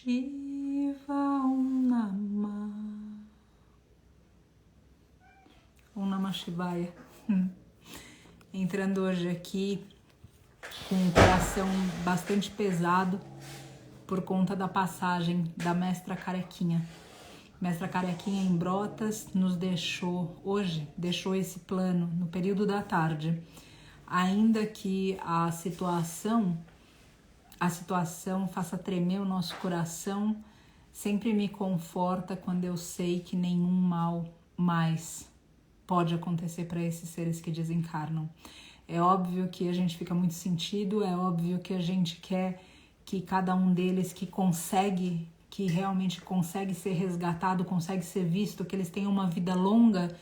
Shiva Om Namah. Om Namah Shivaya. Entrando hoje aqui com um coração bastante pesado por conta da passagem da Mestra Carequinha. Mestra Carequinha em Brotas nos deixou esse plano no período da tarde. Ainda que a situação faça tremer o nosso coração, sempre me conforta quando eu sei que nenhum mal mais pode acontecer para esses seres que desencarnam. É óbvio que a gente fica muito sentido, é óbvio que a gente quer que cada um deles que realmente consegue ser resgatado, consegue ser visto, que eles tenham uma vida longa,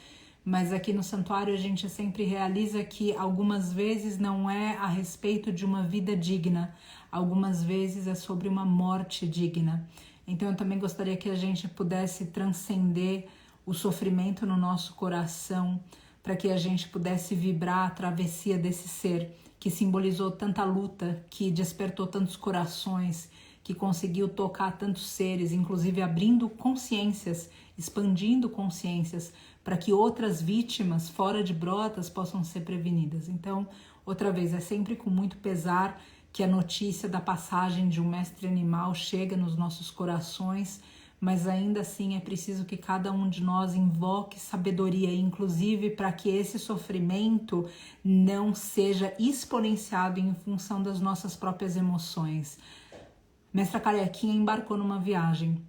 mas aqui no santuário a gente sempre realiza que algumas vezes não é a respeito de uma vida digna, algumas vezes é sobre uma morte digna. Então eu também gostaria que a gente pudesse transcender o sofrimento no nosso coração, para que a gente pudesse vibrar a travessia desse ser que simbolizou tanta luta, que despertou tantos corações, que conseguiu tocar tantos seres, inclusive abrindo consciências, expandindo consciências, para que outras vítimas fora de Brotas possam ser prevenidas. Então, outra vez, é sempre com muito pesar que a notícia da passagem de um mestre animal chega nos nossos corações, mas ainda assim é preciso que cada um de nós invoque sabedoria, inclusive para que esse sofrimento não seja exponenciado em função das nossas próprias emoções. Mestra Carequinha embarcou numa viagem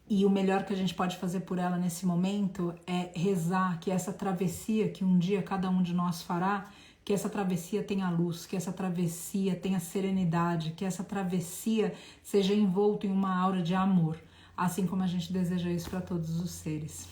e o melhor que a gente pode fazer por ela nesse momento é rezar que essa travessia que um dia cada um de nós fará, que essa travessia tenha luz, que essa travessia tenha serenidade, que essa travessia seja envolta em uma aura de amor, assim como a gente deseja isso para todos os seres.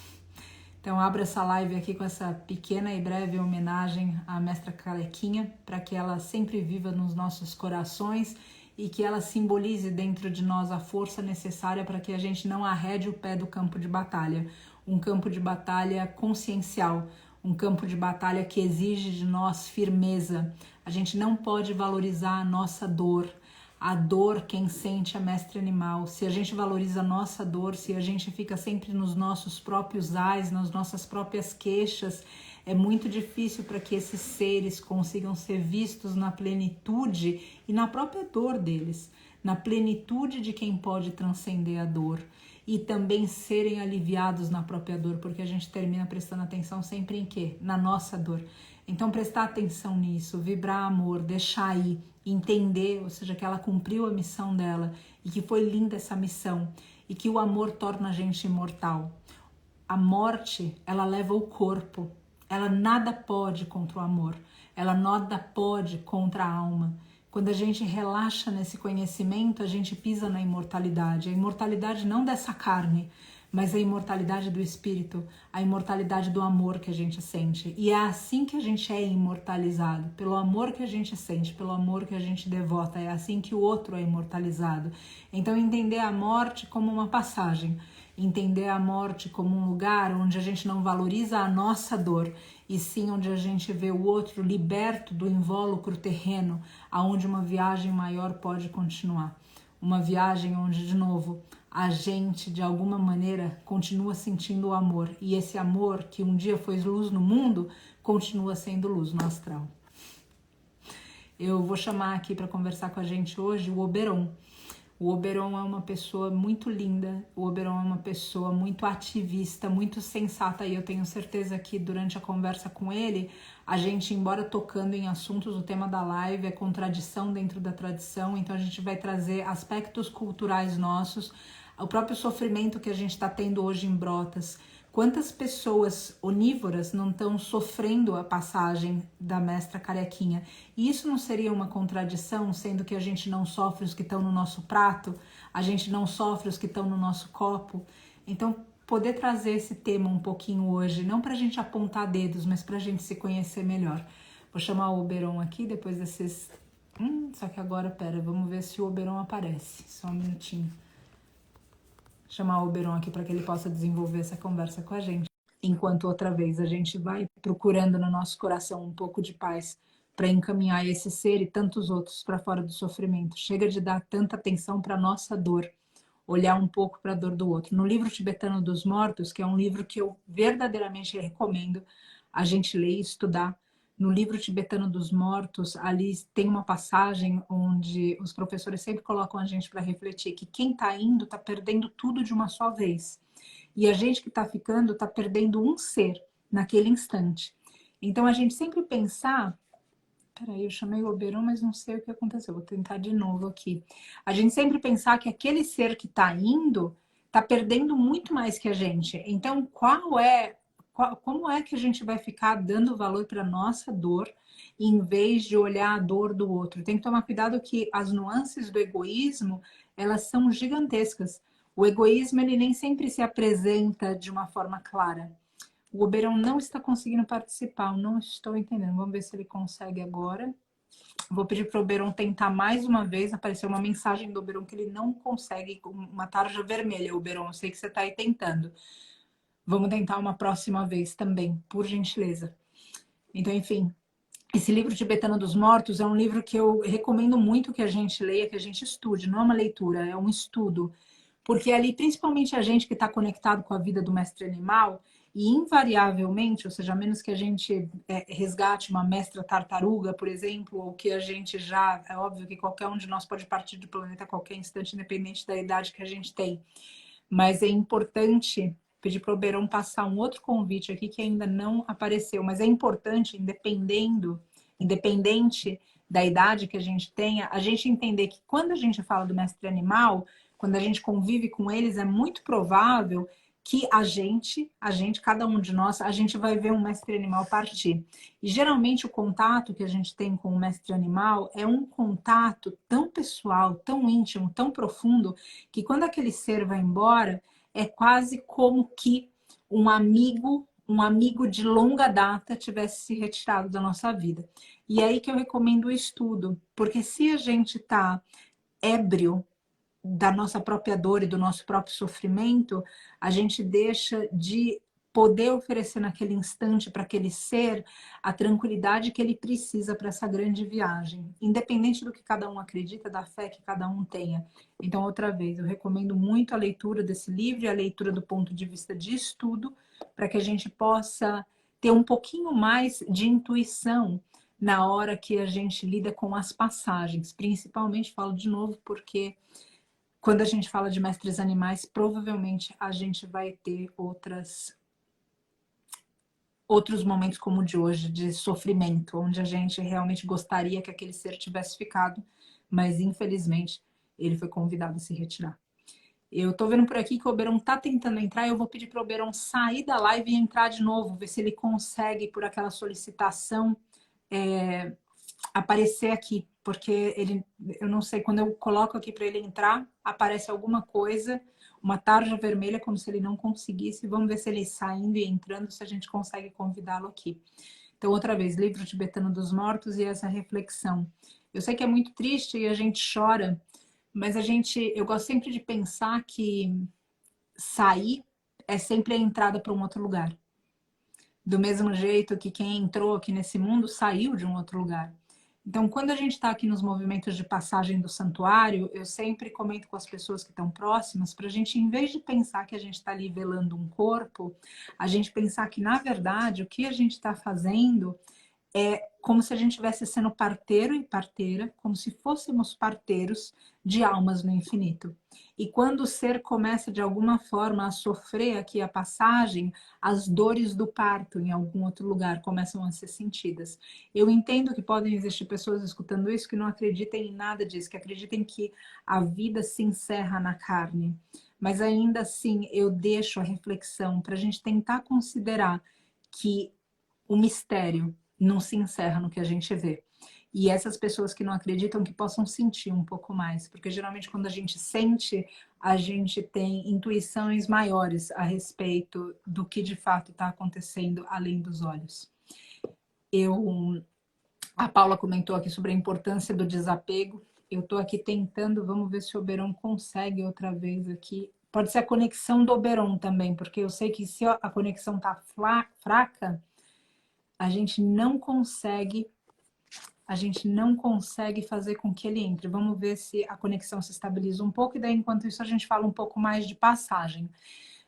Então abro essa live aqui com essa pequena e breve homenagem à Mestra Carequinha, para que ela sempre viva nos nossos corações e que ela simbolize dentro de nós a força necessária para que a gente não arrede o pé do campo de batalha. Um campo de batalha consciencial, um campo de batalha que exige de nós firmeza. A gente não pode valorizar a nossa dor. A dor, quem sente é mestre animal. Se a gente valoriza a nossa dor, se a gente fica sempre nos nossos próprios ais, nas nossas próprias queixas, é muito difícil para que esses seres consigam ser vistos na plenitude e na própria dor deles, na plenitude de quem pode transcender a dor e também serem aliviados na própria dor, porque a gente termina prestando atenção sempre em quê? Na nossa dor. Então prestar atenção nisso, vibrar amor, deixar ir, entender, ou seja, que ela cumpriu a missão dela e que foi linda essa missão e que o amor torna a gente imortal. A morte, ela leva o corpo, ela nada pode contra o amor, ela nada pode contra a alma. Quando a gente relaxa nesse conhecimento, a gente pisa na imortalidade. A imortalidade não dessa carne, mas a imortalidade do espírito, a imortalidade do amor que a gente sente. E é assim que a gente é imortalizado, pelo amor que a gente sente, pelo amor que a gente devota. É assim que o outro é imortalizado. Então entender a morte como uma passagem, entender a morte como um lugar onde a gente não valoriza a nossa dor, e sim onde a gente vê o outro liberto do invólucro terreno, aonde uma viagem maior pode continuar. Uma viagem onde, de novo, a gente, de alguma maneira, continua sentindo o amor. E esse amor, que um dia foi luz no mundo, continua sendo luz no astral. Eu vou chamar aqui para conversar com a gente hoje o Oberon. O Oberon é uma pessoa muito linda, o Oberon é uma pessoa muito ativista, muito sensata, e eu tenho certeza que durante a conversa com ele, a gente, embora tocando em assuntos, o tema da live é contradição dentro da tradição, então a gente vai trazer aspectos culturais nossos, o próprio sofrimento que a gente está tendo hoje em Brotas. Quantas pessoas onívoras não estão sofrendo a passagem da Mestra Carequinha? E isso não seria uma contradição, sendo que a gente não sofre os que estão no nosso prato, a gente não sofre os que estão no nosso copo? Então, poder trazer esse tema um pouquinho hoje, não para a gente apontar dedos, mas para a gente se conhecer melhor. Vou chamar o Oberon aqui, depois desses... só que agora, pera, vamos ver se o Oberon aparece. Só um minutinho. Chamar o Oberon aqui para que ele possa desenvolver essa conversa com a gente. Enquanto outra vez a gente vai procurando no nosso coração um pouco de paz para encaminhar esse ser e tantos outros para fora do sofrimento. Chega de dar tanta atenção para a nossa dor. olhar um pouco para a dor do outro. No livro Tibetano dos Mortos, que é um livro que eu verdadeiramente recomendo a gente ler e estudar, no livro Tibetano dos Mortos, ali tem uma passagem onde os professores sempre colocam a gente para refletir que quem está indo está perdendo tudo de uma só vez. E a gente que está ficando está perdendo um ser naquele instante. Então a gente sempre pensar. Peraí, eu chamei o Oberon, mas não sei o que aconteceu. Vou tentar de novo aqui. A gente sempre pensar que aquele ser que está indo está perdendo muito mais que a gente. Então, como é que a gente vai ficar dando valor para a nossa dor em vez de olhar a dor do outro? Tem que tomar cuidado que as nuances do egoísmo, elas são gigantescas. O egoísmo, ele nem sempre se apresenta de uma forma clara. O Oberon não está conseguindo participar, eu não estou entendendo. Vamos ver se ele consegue agora. Vou pedir para o Oberon tentar mais uma vez. Apareceu uma mensagem do Oberon que ele não consegue, uma tarja vermelha. Oberon, eu sei que você está aí tentando. Vamos tentar uma próxima vez também, por gentileza. Então, enfim, esse livro Tibetano dos Mortos é um livro que eu recomendo muito que a gente leia, que a gente estude. Não é uma leitura, é um estudo. Porque ali, principalmente a gente que está conectado com a vida do mestre animal, e invariavelmente, ou seja, a menos que a gente resgate uma mestra tartaruga, por exemplo, ou que a gente já, é óbvio que qualquer um de nós pode partir do planeta a qualquer instante, independente da idade que a gente tem. Mas é importante pedir para o Oberon passar um outro convite aqui que ainda não apareceu, mas é importante, independente da idade que a gente tenha, a gente entender que quando a gente fala do mestre animal, quando a gente convive com eles, é muito provável que cada um de nós, a gente vai ver um mestre animal partir. E geralmente o contato que a gente tem com o mestre animal é um contato tão pessoal, tão íntimo, tão profundo, que quando aquele ser vai embora, é quase como que um amigo de longa data tivesse se retirado da nossa vida. E é aí que eu recomendo o estudo, porque se a gente está ébrio da nossa própria dor e do nosso próprio sofrimento, a gente deixa de poder oferecer naquele instante para aquele ser a tranquilidade que ele precisa para essa grande viagem, independente do que cada um acredita, da fé que cada um tenha. Então, outra vez, eu recomendo muito a leitura desse livro e a leitura do ponto de vista de estudo, para que a gente possa ter um pouquinho mais de intuição na hora que a gente lida com as passagens. Principalmente, falo de novo, porque quando a gente fala de mestres animais, provavelmente a gente vai ter outros momentos como o de hoje, de sofrimento, onde a gente realmente gostaria que aquele ser tivesse ficado, mas infelizmente ele foi convidado a se retirar. Eu tô vendo por aqui que o Oberon tá tentando entrar, eu vou pedir para o Oberon sair da live e entrar de novo, ver se ele consegue, por aquela solicitação, aparecer aqui, porque eu não sei, quando eu coloco aqui para ele entrar, aparece alguma coisa, uma tarja vermelha, como se ele não conseguisse. Vamos ver se ele saindo e entrando, se a gente consegue convidá-lo aqui. Então, outra vez, livro tibetano dos mortos e essa reflexão. Eu sei que é muito triste e a gente chora, mas eu gosto sempre de pensar que sair é sempre a entrada para um outro lugar. Do mesmo jeito que quem entrou aqui nesse mundo saiu de um outro lugar. Então, quando a gente está aqui nos movimentos de passagem do santuário, eu sempre comento com as pessoas que estão próximas para a gente, em vez de pensar que a gente está ali velando um corpo, a gente pensar que, na verdade, o que a gente está fazendo é como se a gente estivesse sendo parteiro e parteira, como se fôssemos parteiros de almas no infinito. E quando o ser começa de alguma forma a sofrer aqui a passagem, as dores do parto em algum outro lugar começam a ser sentidas. Eu entendo que podem existir pessoas escutando isso que não acreditem em nada disso, que acreditem que a vida se encerra na carne. Mas ainda assim eu deixo a reflexão para a gente tentar considerar que o mistério não se encerra no que a gente vê. E essas pessoas que não acreditam que possam sentir um pouco mais, porque geralmente quando a gente sente, a gente tem intuições maiores a respeito do que de fato está acontecendo além dos olhos. A Paula comentou aqui sobre a importância do desapego. Eu estou aqui tentando, vamos ver se o Oberon consegue outra vez aqui. Pode ser a conexão do Oberon também, porque eu sei que se a conexão está fraca, a gente não consegue a gente não consegue fazer com que ele entre. Vamos ver se a conexão se estabiliza um pouco, e daí, enquanto isso, a gente fala um pouco mais de passagem.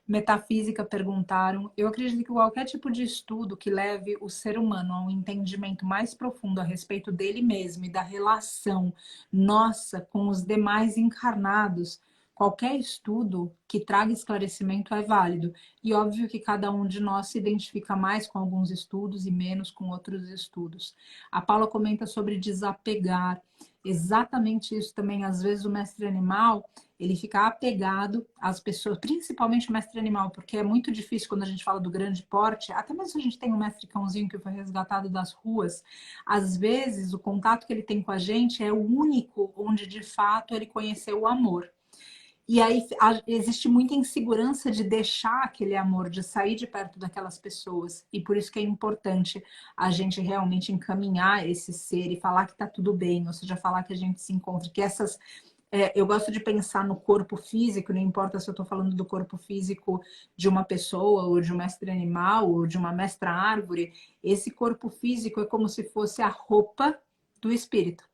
Metafísica perguntaram. Eu acredito que qualquer tipo de estudo que leve o ser humano a um entendimento mais profundo a respeito dele mesmo e da relação nossa com os demais encarnados, qualquer estudo que traga esclarecimento é válido. E óbvio que cada um de nós se identifica mais com alguns estudos e menos com outros estudos. A Paula comenta sobre desapegar. Exatamente isso também. Às vezes o mestre animal, ele fica apegado às pessoas, principalmente o mestre animal, porque é muito difícil quando a gente fala do grande porte, até mesmo se a gente tem um mestre cãozinho que foi resgatado das ruas, às vezes o contato que ele tem com a gente é o único onde de fato ele conheceu o amor. E aí existe muita insegurança de deixar aquele amor, de sair de perto daquelas pessoas. E por isso que é importante a gente realmente encaminhar esse ser e falar que tá tudo bem, ou seja, falar que a gente se encontra, que essas eu gosto de pensar no corpo físico, não importa se eu estou falando do corpo físico de uma pessoa, ou de um mestre animal, ou de uma mestra árvore. Esse corpo físico é como se fosse a roupa do espírito.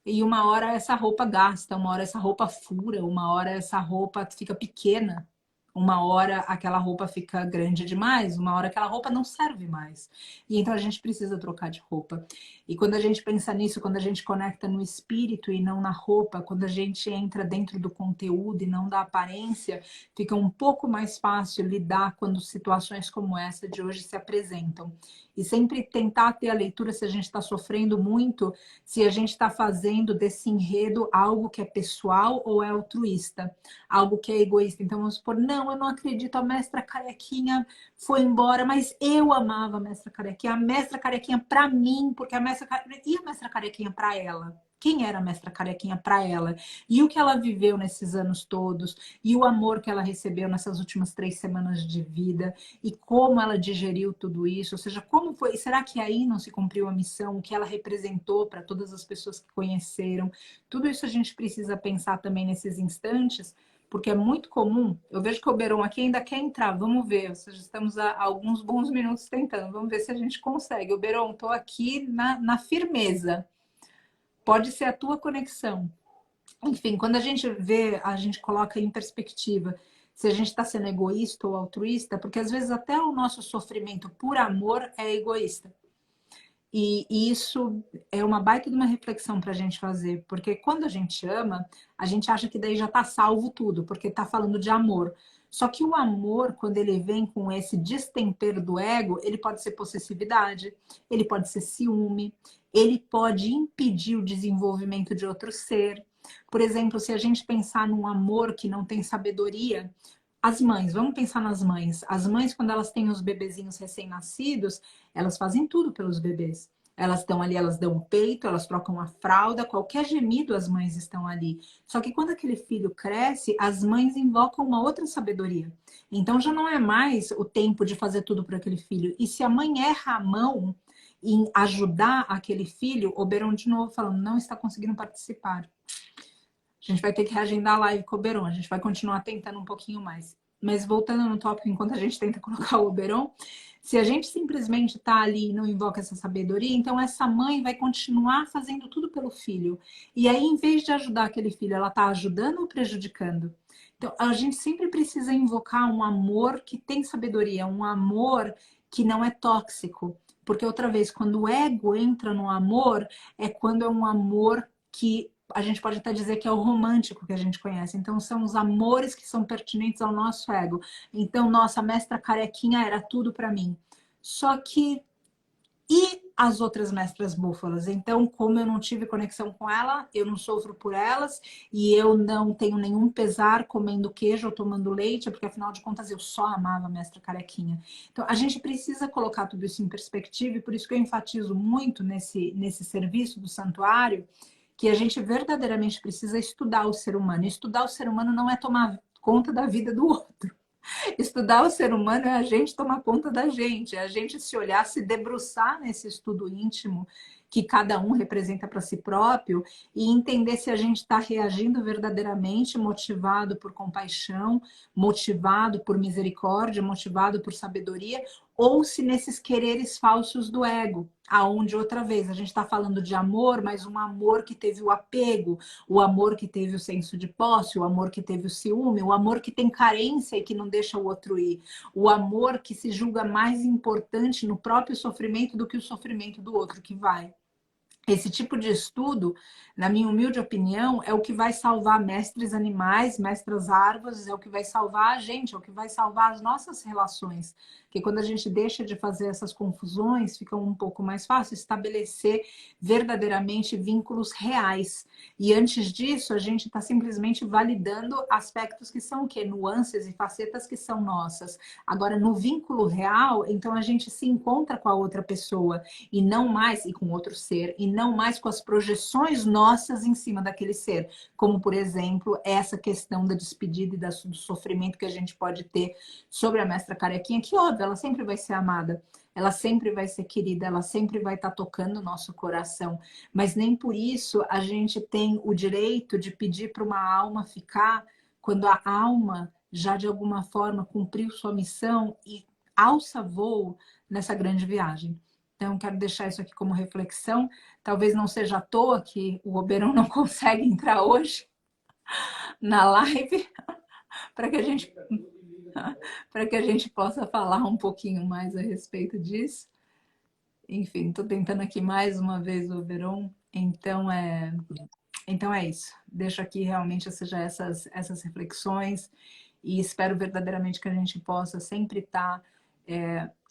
E uma hora essa roupa gasta, uma hora essa roupa fura, uma hora essa roupa fica pequena, uma hora aquela roupa fica grande demais, uma hora aquela roupa não serve mais. E então a gente precisa trocar de roupa. E quando a gente pensa nisso, quando a gente conecta no espírito e não na roupa, quando a gente entra dentro do conteúdo e não da aparência, fica um pouco mais fácil lidar quando situações como essa de hoje se apresentam. E sempre tentar ter a leitura se a gente está sofrendo muito, se a gente está fazendo desse enredo algo que é pessoal ou é altruísta, algo que é egoísta. Então vamos supor, não, eu não acredito, a mestra Carequinha foi embora, mas eu amava a mestra Carequinha para mim, porque a mestra e a mestra Carequinha para ela. Quem era a mestra Carequinha para ela? E o que ela viveu nesses anos todos? E o amor que ela recebeu nessas últimas 3 semanas de vida? E como ela digeriu tudo isso? Ou seja, como foi? Será que aí não se cumpriu a missão? O que ela representou para todas as pessoas que conheceram? Tudo isso a gente precisa pensar também nesses instantes, porque é muito comum. Eu vejo que o Beron aqui ainda quer entrar. Vamos ver. Ou seja, estamos há alguns bons minutos tentando. Vamos ver se a gente consegue. O Beron, estou aqui na firmeza. Pode ser a tua conexão. Enfim, quando a gente vê, a gente coloca em perspectiva se a gente está sendo egoísta ou altruísta, porque às vezes até o nosso sofrimento por amor é egoísta. E isso é uma baita de uma reflexão para a gente fazer, porque quando a gente ama, a gente acha que daí já está salvo tudo, porque está falando de amor. Só que o amor, quando ele vem com esse destempero do ego, ele pode ser possessividade, ele pode ser ciúme, ele pode impedir o desenvolvimento de outro ser. Por exemplo, se a gente pensar num amor que não tem sabedoria, as mães, vamos pensar nas mães. As mães, quando elas têm os bebezinhos recém-nascidos, elas fazem tudo pelos bebês. Elas estão ali, elas dão o peito, elas trocam a fralda, qualquer gemido as mães estão ali. Só que quando aquele filho cresce, as mães invocam uma outra sabedoria. Então já não é mais o tempo de fazer tudo para aquele filho. E se a mãe erra a mão em ajudar aquele filho, o Beron de novo falando, não está conseguindo participar. A gente vai ter que reagendar a live com o Oberon. A gente vai continuar tentando um pouquinho mais. Mas voltando no tópico, enquanto a gente tenta colocar o Oberon, se a gente simplesmente está ali e não invoca essa sabedoria, então essa mãe vai continuar fazendo tudo pelo filho. E aí, em vez de ajudar aquele filho, ela está ajudando ou prejudicando? Então, a gente sempre precisa invocar um amor que tem sabedoria, um amor que não é tóxico. Porque, outra vez, quando o ego entra no amor, é quando é um amor que a gente pode até dizer que é o romântico que a gente conhece. Então, são os amores que são pertinentes ao nosso ego. Então, nossa, a mestra Carequinha era tudo para mim. Só que, e as outras mestras búfalas? Então, como eu não tive conexão com ela, eu não sofro por elas, e eu não tenho nenhum pesar comendo queijo ou tomando leite, porque afinal de contas eu só amava a mestra Carequinha. Então, a gente precisa colocar tudo isso em perspectiva, e por isso que eu enfatizo muito nesse serviço do santuário, que a gente verdadeiramente precisa estudar o ser humano. E estudar o ser humano não é tomar conta da vida do outro. Estudar o ser humano é a gente tomar conta da gente, é a gente se olhar, se debruçar nesse estudo íntimo que cada um representa para si próprio e entender se a gente está reagindo verdadeiramente motivado por compaixão, motivado por misericórdia, motivado por sabedoria, ou se nesses quereres falsos do ego, aonde outra vez a gente está falando de amor, mas um amor que teve o apego, o amor que teve o senso de posse, o amor que teve o ciúme, o amor que tem carência e que não deixa o outro ir, o amor que se julga mais importante no próprio sofrimento do que o sofrimento do outro que vai. Esse tipo de estudo, na minha humilde opinião, é o que vai salvar mestres animais, mestras árvores, é o que vai salvar a gente, é o que vai salvar as nossas relações. Porque quando a gente deixa de fazer essas confusões, fica um pouco mais fácil estabelecer verdadeiramente vínculos reais. E antes disso, a gente está simplesmente validando aspectos que são o quê? Nuances e facetas que são nossas. Agora, no vínculo real, então a gente se encontra com a outra pessoa e não mais, e com outro ser, e não mais com as projeções nossas em cima daquele ser. Como, por exemplo, essa questão da despedida e do sofrimento que a gente pode ter sobre a mestra Carequinha, que, óbvio, ela sempre vai ser amada, ela sempre vai ser querida, ela sempre vai estar tocando o nosso coração, mas nem por isso a gente tem o direito de pedir para uma alma ficar quando a alma já de alguma forma cumpriu sua missão e alça voo nessa grande viagem. Então, quero deixar isso aqui como reflexão. Talvez não seja à toa que o Oberon não consegue entrar hoje na live para que a gente para que a gente possa falar um pouquinho mais a respeito disso. Enfim, estou tentando aqui mais uma vez o Oberon. Então é isso. Deixo aqui realmente seja essas reflexões e espero verdadeiramente que a gente possa sempre estar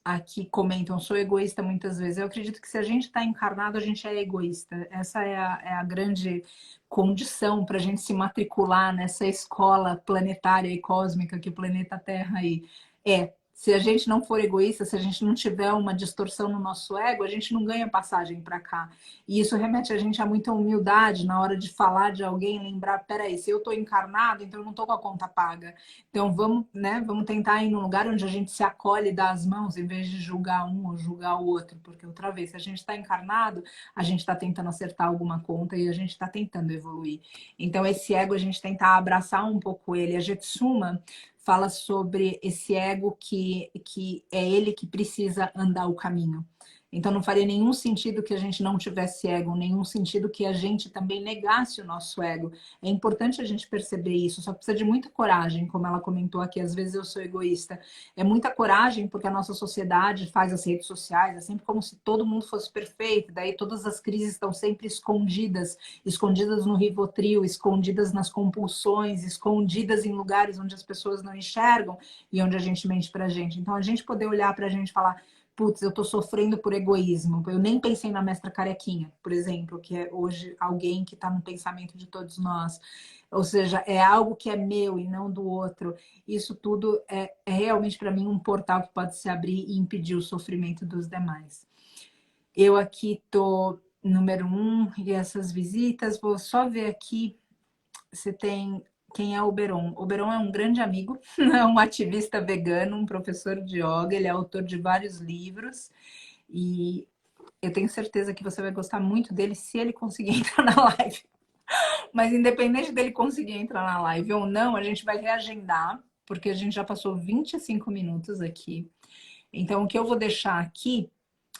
aqui. Comentam, sou egoísta muitas vezes. Eu acredito que se a gente está encarnado, a gente é egoísta. Essa é a grande condição para a gente se matricular nessa escola planetária e cósmica que o planeta Terra aí é. Se a gente não for egoísta, se a gente não tiver uma distorção no nosso ego, a gente não ganha passagem para cá. E isso remete a gente a muita humildade na hora de falar de alguém, lembrar, peraí, se eu estou encarnado, então eu não estou com a conta paga. Então vamos, né, vamos tentar ir num lugar onde a gente se acolhe e dá as mãos, em vez de julgar um ou julgar o outro. Porque outra vez, se a gente está encarnado, a gente está tentando acertar alguma conta e a gente está tentando evoluir. Então esse ego, a gente tentar abraçar um pouco ele. A Jetsuma fala sobre esse ego que é ele que precisa andar o caminho. Então não faria nenhum sentido que a gente não tivesse ego, nenhum sentido que a gente também negasse o nosso ego. É importante a gente perceber isso, só precisa de muita coragem, como ela comentou aqui, às vezes eu sou egoísta. É muita coragem porque a nossa sociedade faz as redes sociais, é sempre como se todo mundo fosse perfeito, daí todas as crises estão sempre escondidas, escondidas no Rivotril, escondidas nas compulsões, escondidas em lugares onde as pessoas não enxergam e onde a gente mente pra gente. Então a gente poder olhar pra gente e falar, putz, eu estou sofrendo por egoísmo. Eu nem pensei na mestra Carequinha, por exemplo, que é hoje alguém que está no pensamento de todos nós. Ou seja, é algo que é meu e não do outro. Isso tudo é realmente para mim um portal que pode se abrir e impedir o sofrimento dos demais. Eu aqui tô número 1 e essas visitas, vou só ver aqui se tem quem é o Oberon. Oberon é um grande amigo, é um ativista vegano, um professor de yoga, ele é autor de vários livros e eu tenho certeza que você vai gostar muito dele se ele conseguir entrar na live. Mas independente dele conseguir entrar na live ou não, a gente vai reagendar, porque a gente já passou 25 minutos aqui. Então, o que eu vou deixar aqui,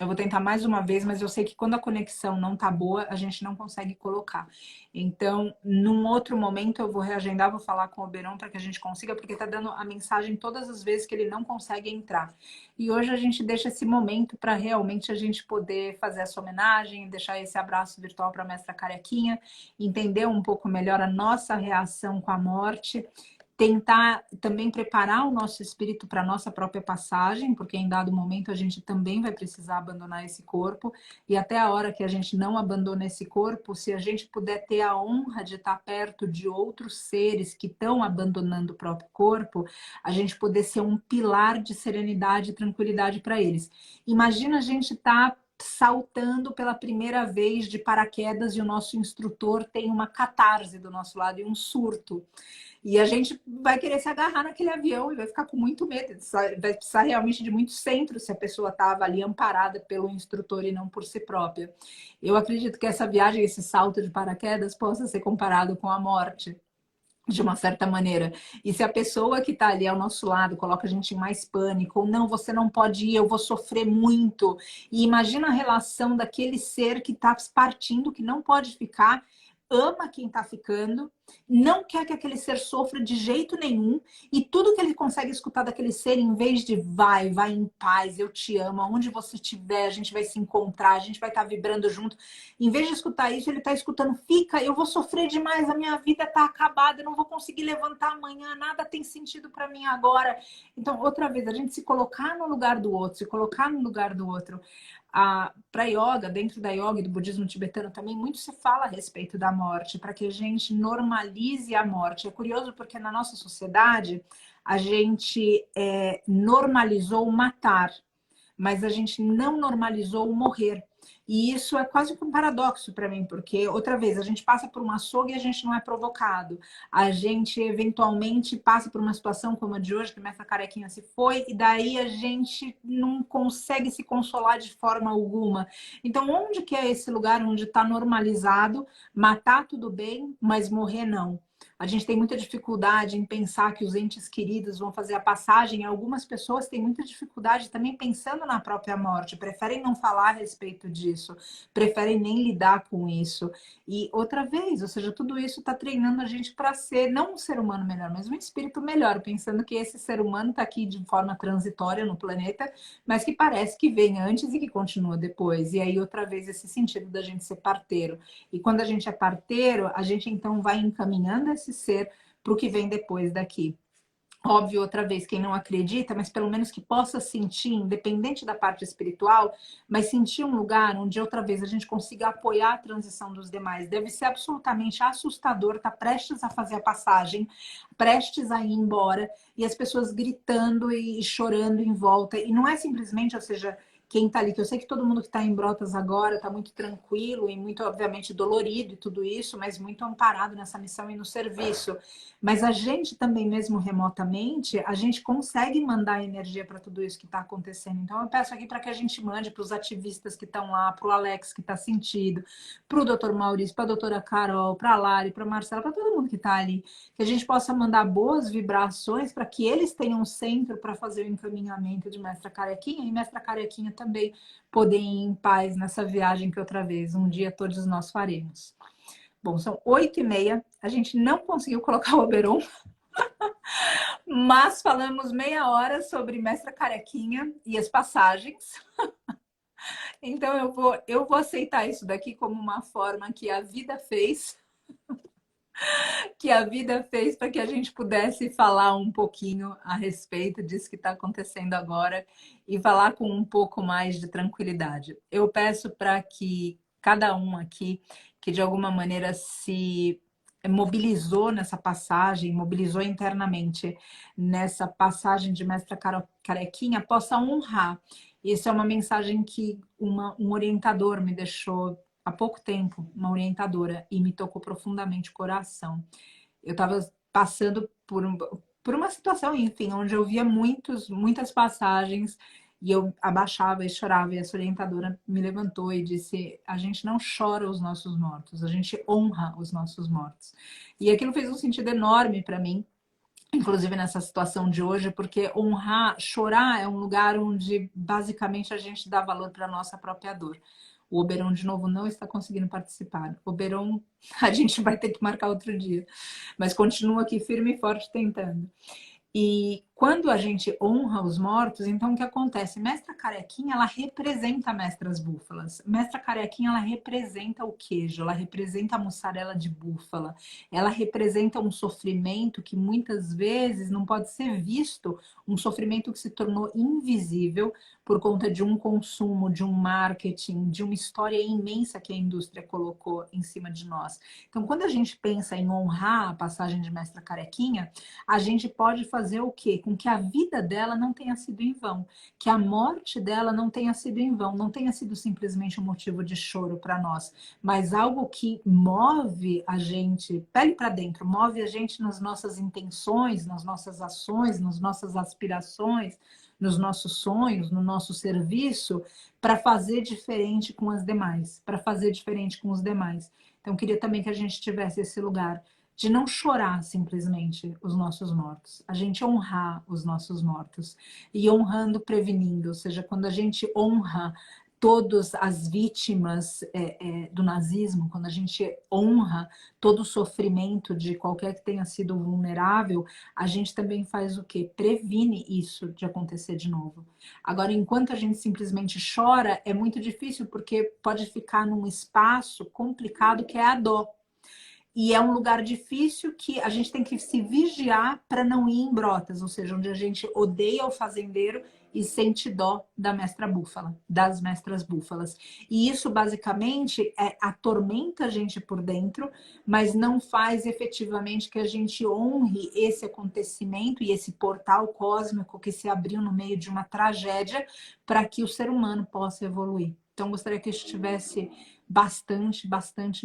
eu vou tentar mais uma vez, mas eu sei que quando a conexão não tá boa, a gente não consegue colocar. Então, num outro momento, eu vou reagendar, vou falar com o Oberon para que a gente consiga, porque tá dando a mensagem todas as vezes que ele não consegue entrar. E hoje a gente deixa esse momento para realmente a gente poder fazer essa homenagem, deixar esse abraço virtual para a mestra Carequinha, entender um pouco melhor a nossa reação com a morte, tentar também preparar o nosso espírito para a nossa própria passagem, porque em dado momento a gente também vai precisar abandonar esse corpo, e até a hora que a gente não abandona esse corpo, se a gente puder ter a honra de estar perto de outros seres que estão abandonando o próprio corpo, a gente poder ser um pilar de serenidade e tranquilidade para eles. Imagina a gente estar saltando pela primeira vez de paraquedas e o nosso instrutor tem uma catarse do nosso lado e um surto. E a gente vai querer se agarrar naquele avião e vai ficar com muito medo. Vai precisar realmente de muito centro se a pessoa estava ali amparada pelo instrutor e não por si própria. Eu acredito que essa viagem, esse salto de paraquedas, possa ser comparado com a morte. de uma certa maneira. E se a pessoa que está ali ao nosso lado coloca a gente em mais pânico, ou não, você não pode ir, eu vou sofrer muito. E imagina a relação daquele ser que está partindo, que não pode ficar, ama quem está ficando, não quer que aquele ser sofra de jeito nenhum, e tudo que ele consegue escutar daquele ser, em vez de vai em paz, eu te amo, aonde você estiver, a gente vai se encontrar, a gente vai estar vibrando junto. Em vez de escutar isso, ele está escutando, fica, eu vou sofrer demais, a minha vida está acabada, eu não vou conseguir levantar amanhã, nada tem sentido para mim agora. Então, outra vez, a gente se colocar no lugar do outro, se colocar no lugar do outro. Para yoga, dentro da yoga e do budismo tibetano também, muito se fala a respeito da morte, para que a gente normalize a morte. É curioso porque na nossa sociedade a gente normalizou matar, mas a gente não normalizou o morrer. E isso é quase que um paradoxo para mim, porque, outra vez, a gente passa por uma açougue e a gente não é provocado. A gente, eventualmente, passa por uma situação como a de hoje, que a Mestra Carequinha se foi, e daí a gente não consegue se consolar de forma alguma. Então, onde que é esse lugar onde está normalizado matar tudo bem, mas morrer não? A gente tem muita dificuldade em pensar que os entes queridos vão fazer a passagem. Algumas pessoas têm muita dificuldade também pensando na própria morte, preferem não falar a respeito disso, preferem nem lidar com isso. E outra vez, ou seja, tudo isso está treinando a gente para ser não um ser humano melhor, mas um espírito melhor, pensando que esse ser humano está aqui de forma transitória no planeta, mas que parece que vem antes e que continua depois. E aí, outra vez, esse sentido da gente ser parteiro. E quando a gente é parteiro, a gente então vai encaminhando esse ser para o que vem depois daqui. Óbvio, outra vez, quem não acredita, mas pelo menos que possa sentir, independente da parte espiritual, mas sentir um lugar onde, outra vez, a gente consiga apoiar a transição dos demais. Deve ser absolutamente assustador estar prestes a fazer a passagem, prestes a ir embora, e as pessoas gritando e chorando em volta. E não é simplesmente, ou seja, quem está ali, que eu sei que todo mundo que está em Brotas agora está muito tranquilo e muito, obviamente, dolorido e tudo isso, mas muito amparado nessa missão e no serviço. Mas a gente também, mesmo remotamente, a gente consegue mandar energia para tudo isso que está acontecendo. Então, eu peço aqui para que a gente mande para os ativistas que estão lá, para o Alex que está sentido, para o doutor Maurício, para a doutora Carol, para a Lari, para a Marcela, para todo mundo que está ali, que a gente possa mandar boas vibrações para que eles tenham um centro para fazer o encaminhamento de Mestra Carequinha e Mestra Carequinha também poder ir em paz nessa viagem que outra vez, um dia todos nós faremos. Bom, são 8h30, a gente não conseguiu colocar o Oberon, mas falamos meia hora sobre Mestra Carequinha e as passagens. Então eu vou aceitar isso daqui como uma forma que a vida fez, para que a gente pudesse falar um pouquinho a respeito disso que está acontecendo agora e falar com um pouco mais de tranquilidade. Eu peço para que cada um aqui, que de alguma maneira se mobilizou nessa passagem, mobilizou internamente nessa passagem de Mestra Carequinha, possa honrar. Isso é uma mensagem que um orientador me deixou há pouco tempo, uma orientadora, e me tocou profundamente o coração. Eu estava passando por uma situação, enfim, onde eu via muitas passagens e eu abaixava e chorava, e essa orientadora me levantou e disse: a gente não chora os nossos mortos, a gente honra os nossos mortos. E aquilo fez um sentido enorme para mim, inclusive nessa situação de hoje, porque honrar, chorar é um lugar onde basicamente a gente dá valor para a nossa própria dor. O Oberon, de novo, não está conseguindo participar. Oberon, a gente vai ter que marcar outro dia, mas continua aqui firme e forte tentando. E quando a gente honra os mortos, então o que acontece? Mestra Carequinha, ela representa Mestras Búfalas. Mestra Carequinha, ela representa o queijo, ela representa a mussarela de búfala. Ela representa um sofrimento que muitas vezes não pode ser visto, um sofrimento que se tornou invisível por conta de um consumo, de um marketing, de uma história imensa que a indústria colocou em cima de nós. Então, quando a gente pensa em honrar a passagem de Mestra Carequinha, a gente pode fazer o quê? Com que a vida dela não tenha sido em vão, que a morte dela não tenha sido em vão, não tenha sido simplesmente um motivo de choro para nós, mas algo que move a gente, pele para dentro, move a gente nas nossas intenções, nas nossas ações, nas nossas aspirações, nos nossos sonhos, no nosso serviço, para fazer diferente com as demais, para fazer diferente com os demais. Então, queria também que a gente tivesse esse lugar de não chorar simplesmente os nossos mortos, a gente honrar os nossos mortos. E honrando, prevenindo, ou seja, quando a gente honra todas as vítimas do nazismo, quando a gente honra todo o sofrimento de qualquer que tenha sido vulnerável, a gente também faz o quê? Previne isso de acontecer de novo. Agora, enquanto a gente simplesmente chora, é muito difícil, porque pode ficar num espaço complicado que é a dó. E é um lugar difícil que a gente tem que se vigiar para não ir em brotas, ou seja, onde a gente odeia o fazendeiro e sente dó da mestra búfala, das mestras búfalas. E isso basicamente atormenta a gente por dentro, mas não faz efetivamente que a gente honre esse acontecimento e esse portal cósmico que se abriu no meio de uma tragédia para que o ser humano possa evoluir. Então, gostaria que isso estivesse bastante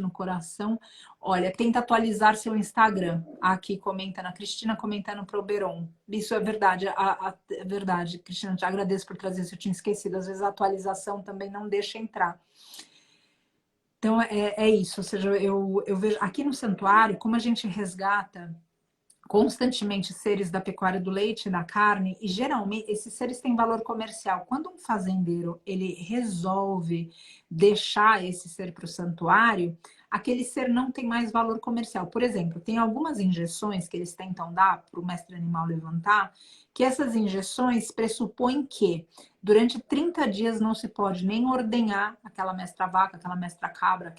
no coração. Olha, tenta atualizar seu Instagram. Aqui comenta a Cristina comentando para o Beron. Isso é verdade, é verdade. Cristina, te agradeço por trazer isso, eu tinha esquecido. Às vezes a atualização também não deixa entrar. Então é isso, ou seja, eu vejo aqui no santuário, como a gente resgata constantemente seres da pecuária do leite e da carne, e geralmente esses seres têm valor comercial. Quando um fazendeiro ele resolve deixar esse ser para o santuário, aquele ser não tem mais valor comercial. Por exemplo, tem algumas injeções que eles tentam dar para o mestre animal levantar, que essas injeções pressupõem que durante 30 dias não se pode nem ordenhar aquela mestra vaca, aquela mestra cabra,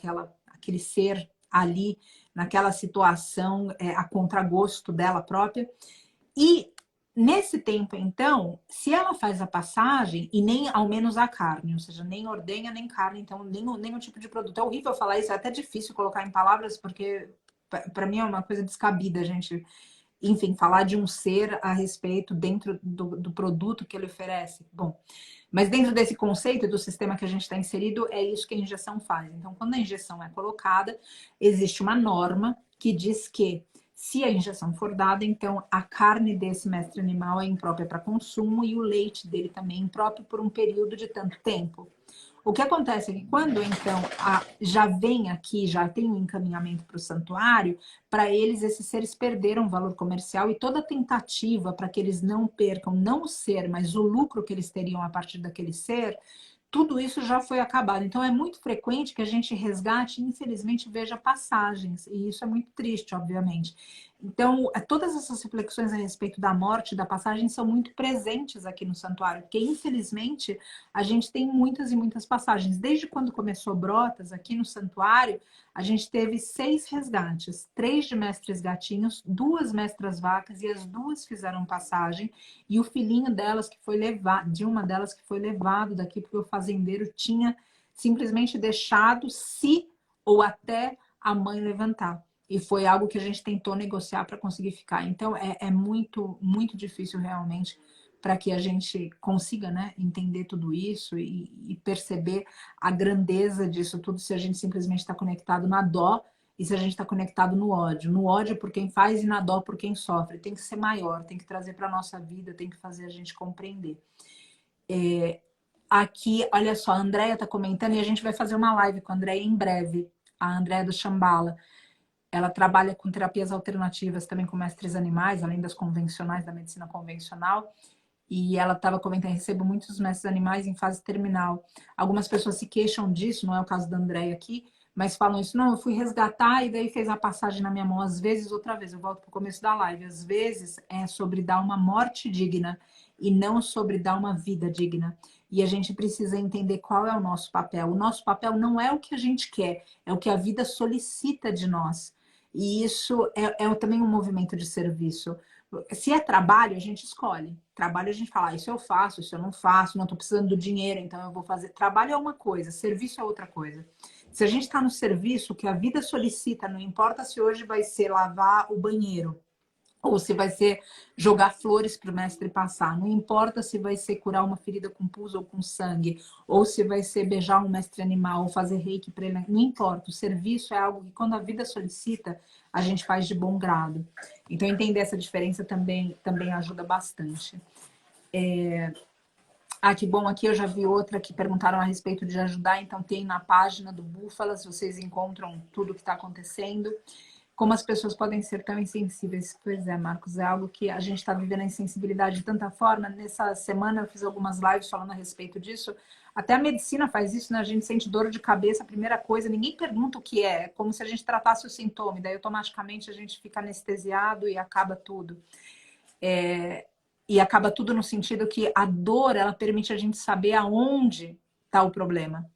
aquele ser ali naquela situação, a contragosto dela própria. E nesse tempo, então, se ela faz a passagem e nem ao menos a carne, ou seja, nem ordenha nem carne, então nem o tipo de produto. É horrível falar isso, é até difícil colocar em palavras, porque para mim é uma coisa descabida, gente. Enfim, falar de um ser a respeito dentro do produto que ele oferece. Bom, mas dentro desse conceito do sistema que a gente está inserido, é isso que a injeção faz. Então, quando a injeção é colocada, existe uma norma que diz que, se a injeção for dada, então a carne desse mestre animal é imprópria para consumo e o leite dele também é impróprio por um período de tanto tempo. O que acontece é que quando então já vem aqui, já tem um encaminhamento para o santuário, para eles esses seres perderam valor comercial, e toda tentativa para que eles não percam não o ser, mas o lucro que eles teriam a partir daquele ser, tudo isso já foi acabado. Então é muito frequente que a gente resgate e infelizmente veja passagens, e isso é muito triste, obviamente. Então, todas essas reflexões a respeito da morte, da passagem, são muito presentes aqui no santuário, porque infelizmente a gente tem muitas e muitas passagens. Desde quando começou Brotas, aqui no santuário, a gente teve 6 resgates, 3 de mestres gatinhos, 2 mestras vacas, e as 2 fizeram passagem, e o filhinho delas que foi levado, de uma delas que foi levado daqui, porque o fazendeiro tinha simplesmente deixado se ou até a mãe levantar. E foi algo que a gente tentou negociar para conseguir ficar. Então é muito difícil realmente para que a gente consiga, né, entender tudo isso e perceber a grandeza disso tudo, se a gente simplesmente está conectado na dó e se a gente está conectado no ódio. No ódio por quem faz e na dó por quem sofre. Tem que ser maior, tem que trazer para a nossa vida, tem que fazer a gente compreender. Aqui, olha só, a Andrea está comentando e a gente vai fazer uma live com a Andrea em breve. A Andrea do Shambhala. Ela trabalha com terapias alternativas também com mestres animais, além das convencionais, da medicina convencional. E ela estava comentando, recebo muitos mestres animais em fase terminal. Algumas pessoas se queixam disso, não é o caso da Andréia aqui, mas falam isso, não, eu fui resgatar e daí fez a passagem na minha mão. Às vezes, outra vez, eu volto para o começo da live, às vezes é sobre dar uma morte digna e não sobre dar uma vida digna. E a gente precisa entender qual é o nosso papel. O nosso papel não é o que a gente quer, é o que a vida solicita de nós. E isso é também um movimento de serviço. Se é trabalho, a gente escolhe. Trabalho, a gente fala, isso eu faço, isso eu não faço, não estou precisando do dinheiro, então eu vou fazer. Trabalho é uma coisa, serviço é outra coisa. Se a gente está no serviço, o que a vida solicita, não importa se hoje vai ser lavar o banheiro, ou se vai ser jogar flores para o mestre passar. Não importa se vai ser curar uma ferida com pus ou com sangue, ou se vai ser beijar um mestre animal, ou fazer reiki para ele. Não importa. O serviço é algo que, quando a vida solicita, a gente faz de bom grado. Então, entender essa diferença também ajuda bastante. Que bom, aqui eu já vi outra que perguntaram a respeito de ajudar, então tem na página do Búfalas, vocês encontram tudo o que está acontecendo. Como as pessoas podem ser tão insensíveis. Pois é, Marcos, é algo que a gente está vivendo a insensibilidade de tanta forma. Nessa semana eu fiz algumas lives falando a respeito disso. Até a medicina faz isso, né? A gente sente dor de cabeça, a primeira coisa, ninguém pergunta o que é como se a gente tratasse o sintoma, e daí automaticamente a gente fica anestesiado e acaba tudo. E acaba tudo no sentido que a dor, ela permite a gente saber aonde está o problema.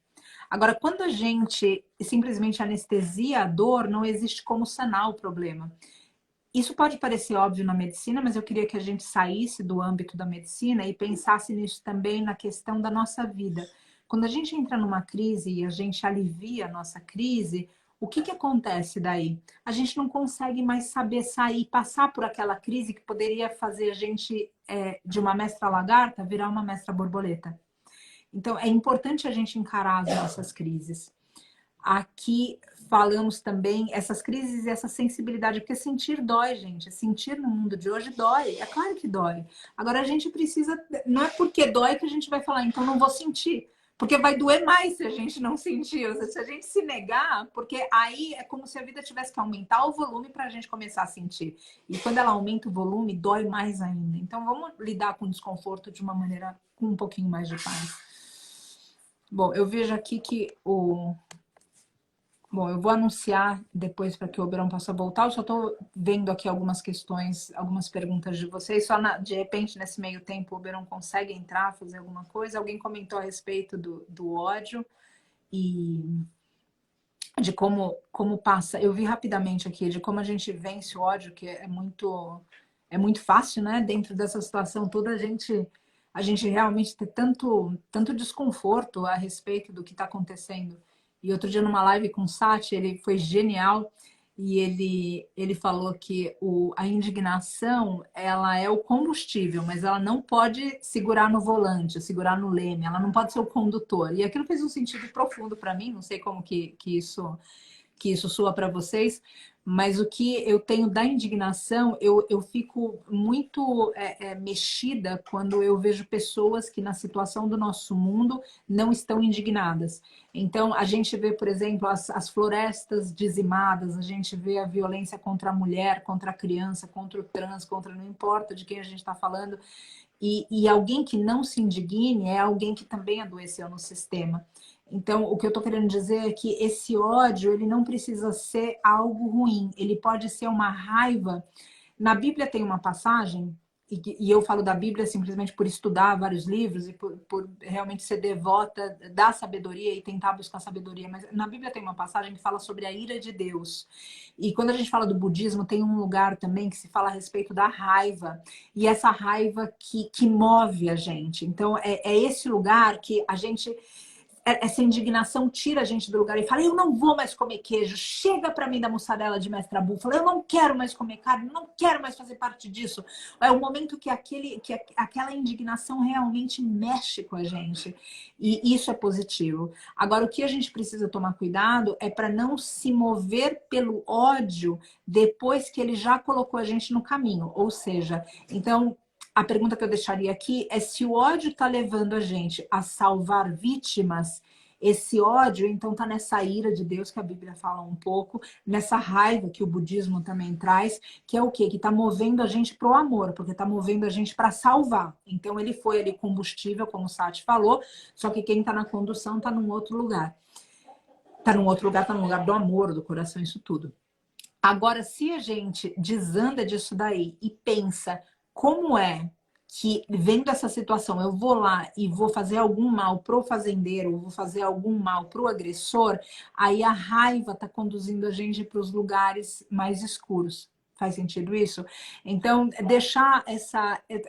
Agora, quando a gente simplesmente anestesia a dor, não existe como sanar o problema. Isso pode parecer óbvio na medicina, mas eu queria que a gente saísse do âmbito da medicina e pensasse nisso também na questão da nossa vida. Quando a gente entra numa crise e a gente alivia a nossa crise, o que acontece daí? A gente não consegue mais saber sair, passar por aquela crise que poderia fazer a gente, de uma mestra lagarta, virar uma mestra borboleta. Então, é importante a gente encarar as nossas crises. Aqui falamos também essas crises e essa sensibilidade, porque sentir dói, gente. Sentir no mundo de hoje dói. É claro que dói. Agora a gente precisa... Não é porque dói que a gente vai falar, então não vou sentir. Porque vai doer mais se a gente não sentir. Ou seja, se a gente se negar, porque aí é como se a vida tivesse que aumentar o volume para a gente começar a sentir. E quando ela aumenta o volume, dói mais ainda. Então vamos lidar com o desconforto de uma maneira com um pouquinho mais de paz. Bom, eu vejo aqui que o... Bom, eu vou anunciar depois para que o Oberon possa voltar. Eu só estou vendo aqui algumas questões, algumas perguntas de vocês. De repente, nesse meio tempo, o Oberon consegue entrar, fazer alguma coisa. Alguém comentou a respeito do ódio e de como passa. Eu vi rapidamente aqui de como a gente vence o ódio, que é muito fácil, né? Dentro dessa situação toda, a gente realmente ter tanto desconforto a respeito do que está acontecendo. E outro dia numa live com o Sati, ele foi genial e ele falou que a indignação, ela é o combustível, mas ela não pode segurar no volante, segurar no leme, ela não pode ser o condutor. E aquilo fez um sentido profundo para mim, não sei como que isso soa para vocês, mas o que eu tenho da indignação, eu fico muito mexida quando eu vejo pessoas que na situação do nosso mundo não estão indignadas. Então, a gente vê, por exemplo, as florestas dizimadas, a gente vê a violência contra a mulher, contra a criança, contra o trans, contra não importa de quem a gente está falando, e alguém que não se indigne é alguém que também adoeceu no sistema. Então, o que eu estou querendo dizer é que esse ódio, ele não precisa ser algo ruim. Ele pode ser uma raiva. Na Bíblia tem uma passagem, e eu falo da Bíblia simplesmente por estudar vários livros e por realmente ser devota da sabedoria e tentar buscar sabedoria. Mas na Bíblia tem uma passagem que fala sobre a ira de Deus. E quando a gente fala do budismo, tem um lugar também que se fala a respeito da raiva. E essa raiva que move a gente. Então, é esse lugar que a gente... Essa indignação tira a gente do lugar e fala, eu não vou mais comer queijo, chega para mim da mussarela de mestra búfala, eu não quero mais comer carne, não quero mais fazer parte disso. É o momento que aquela indignação realmente mexe com a gente. E isso é positivo. Agora, o que a gente precisa tomar cuidado é para não se mover pelo ódio depois que ele já colocou a gente no caminho. Ou seja, então... A pergunta que eu deixaria aqui é se o ódio está levando a gente a salvar vítimas, esse ódio, então, está nessa ira de Deus que a Bíblia fala um pouco, nessa raiva que o budismo também traz, que é o quê? Que está movendo a gente para o amor, porque está movendo a gente para salvar. Então, ele foi ali combustível, como o Sati falou, só que quem está na condução está num outro lugar. Está num outro lugar, está no lugar do amor, do coração, isso tudo. Agora, se a gente desanda disso daí e pensa... Como é que, vendo essa situação, eu vou lá e vou fazer algum mal pro fazendeiro, vou fazer algum mal pro agressor, aí a raiva está conduzindo a gente para os lugares mais escuros. Faz sentido isso? Então,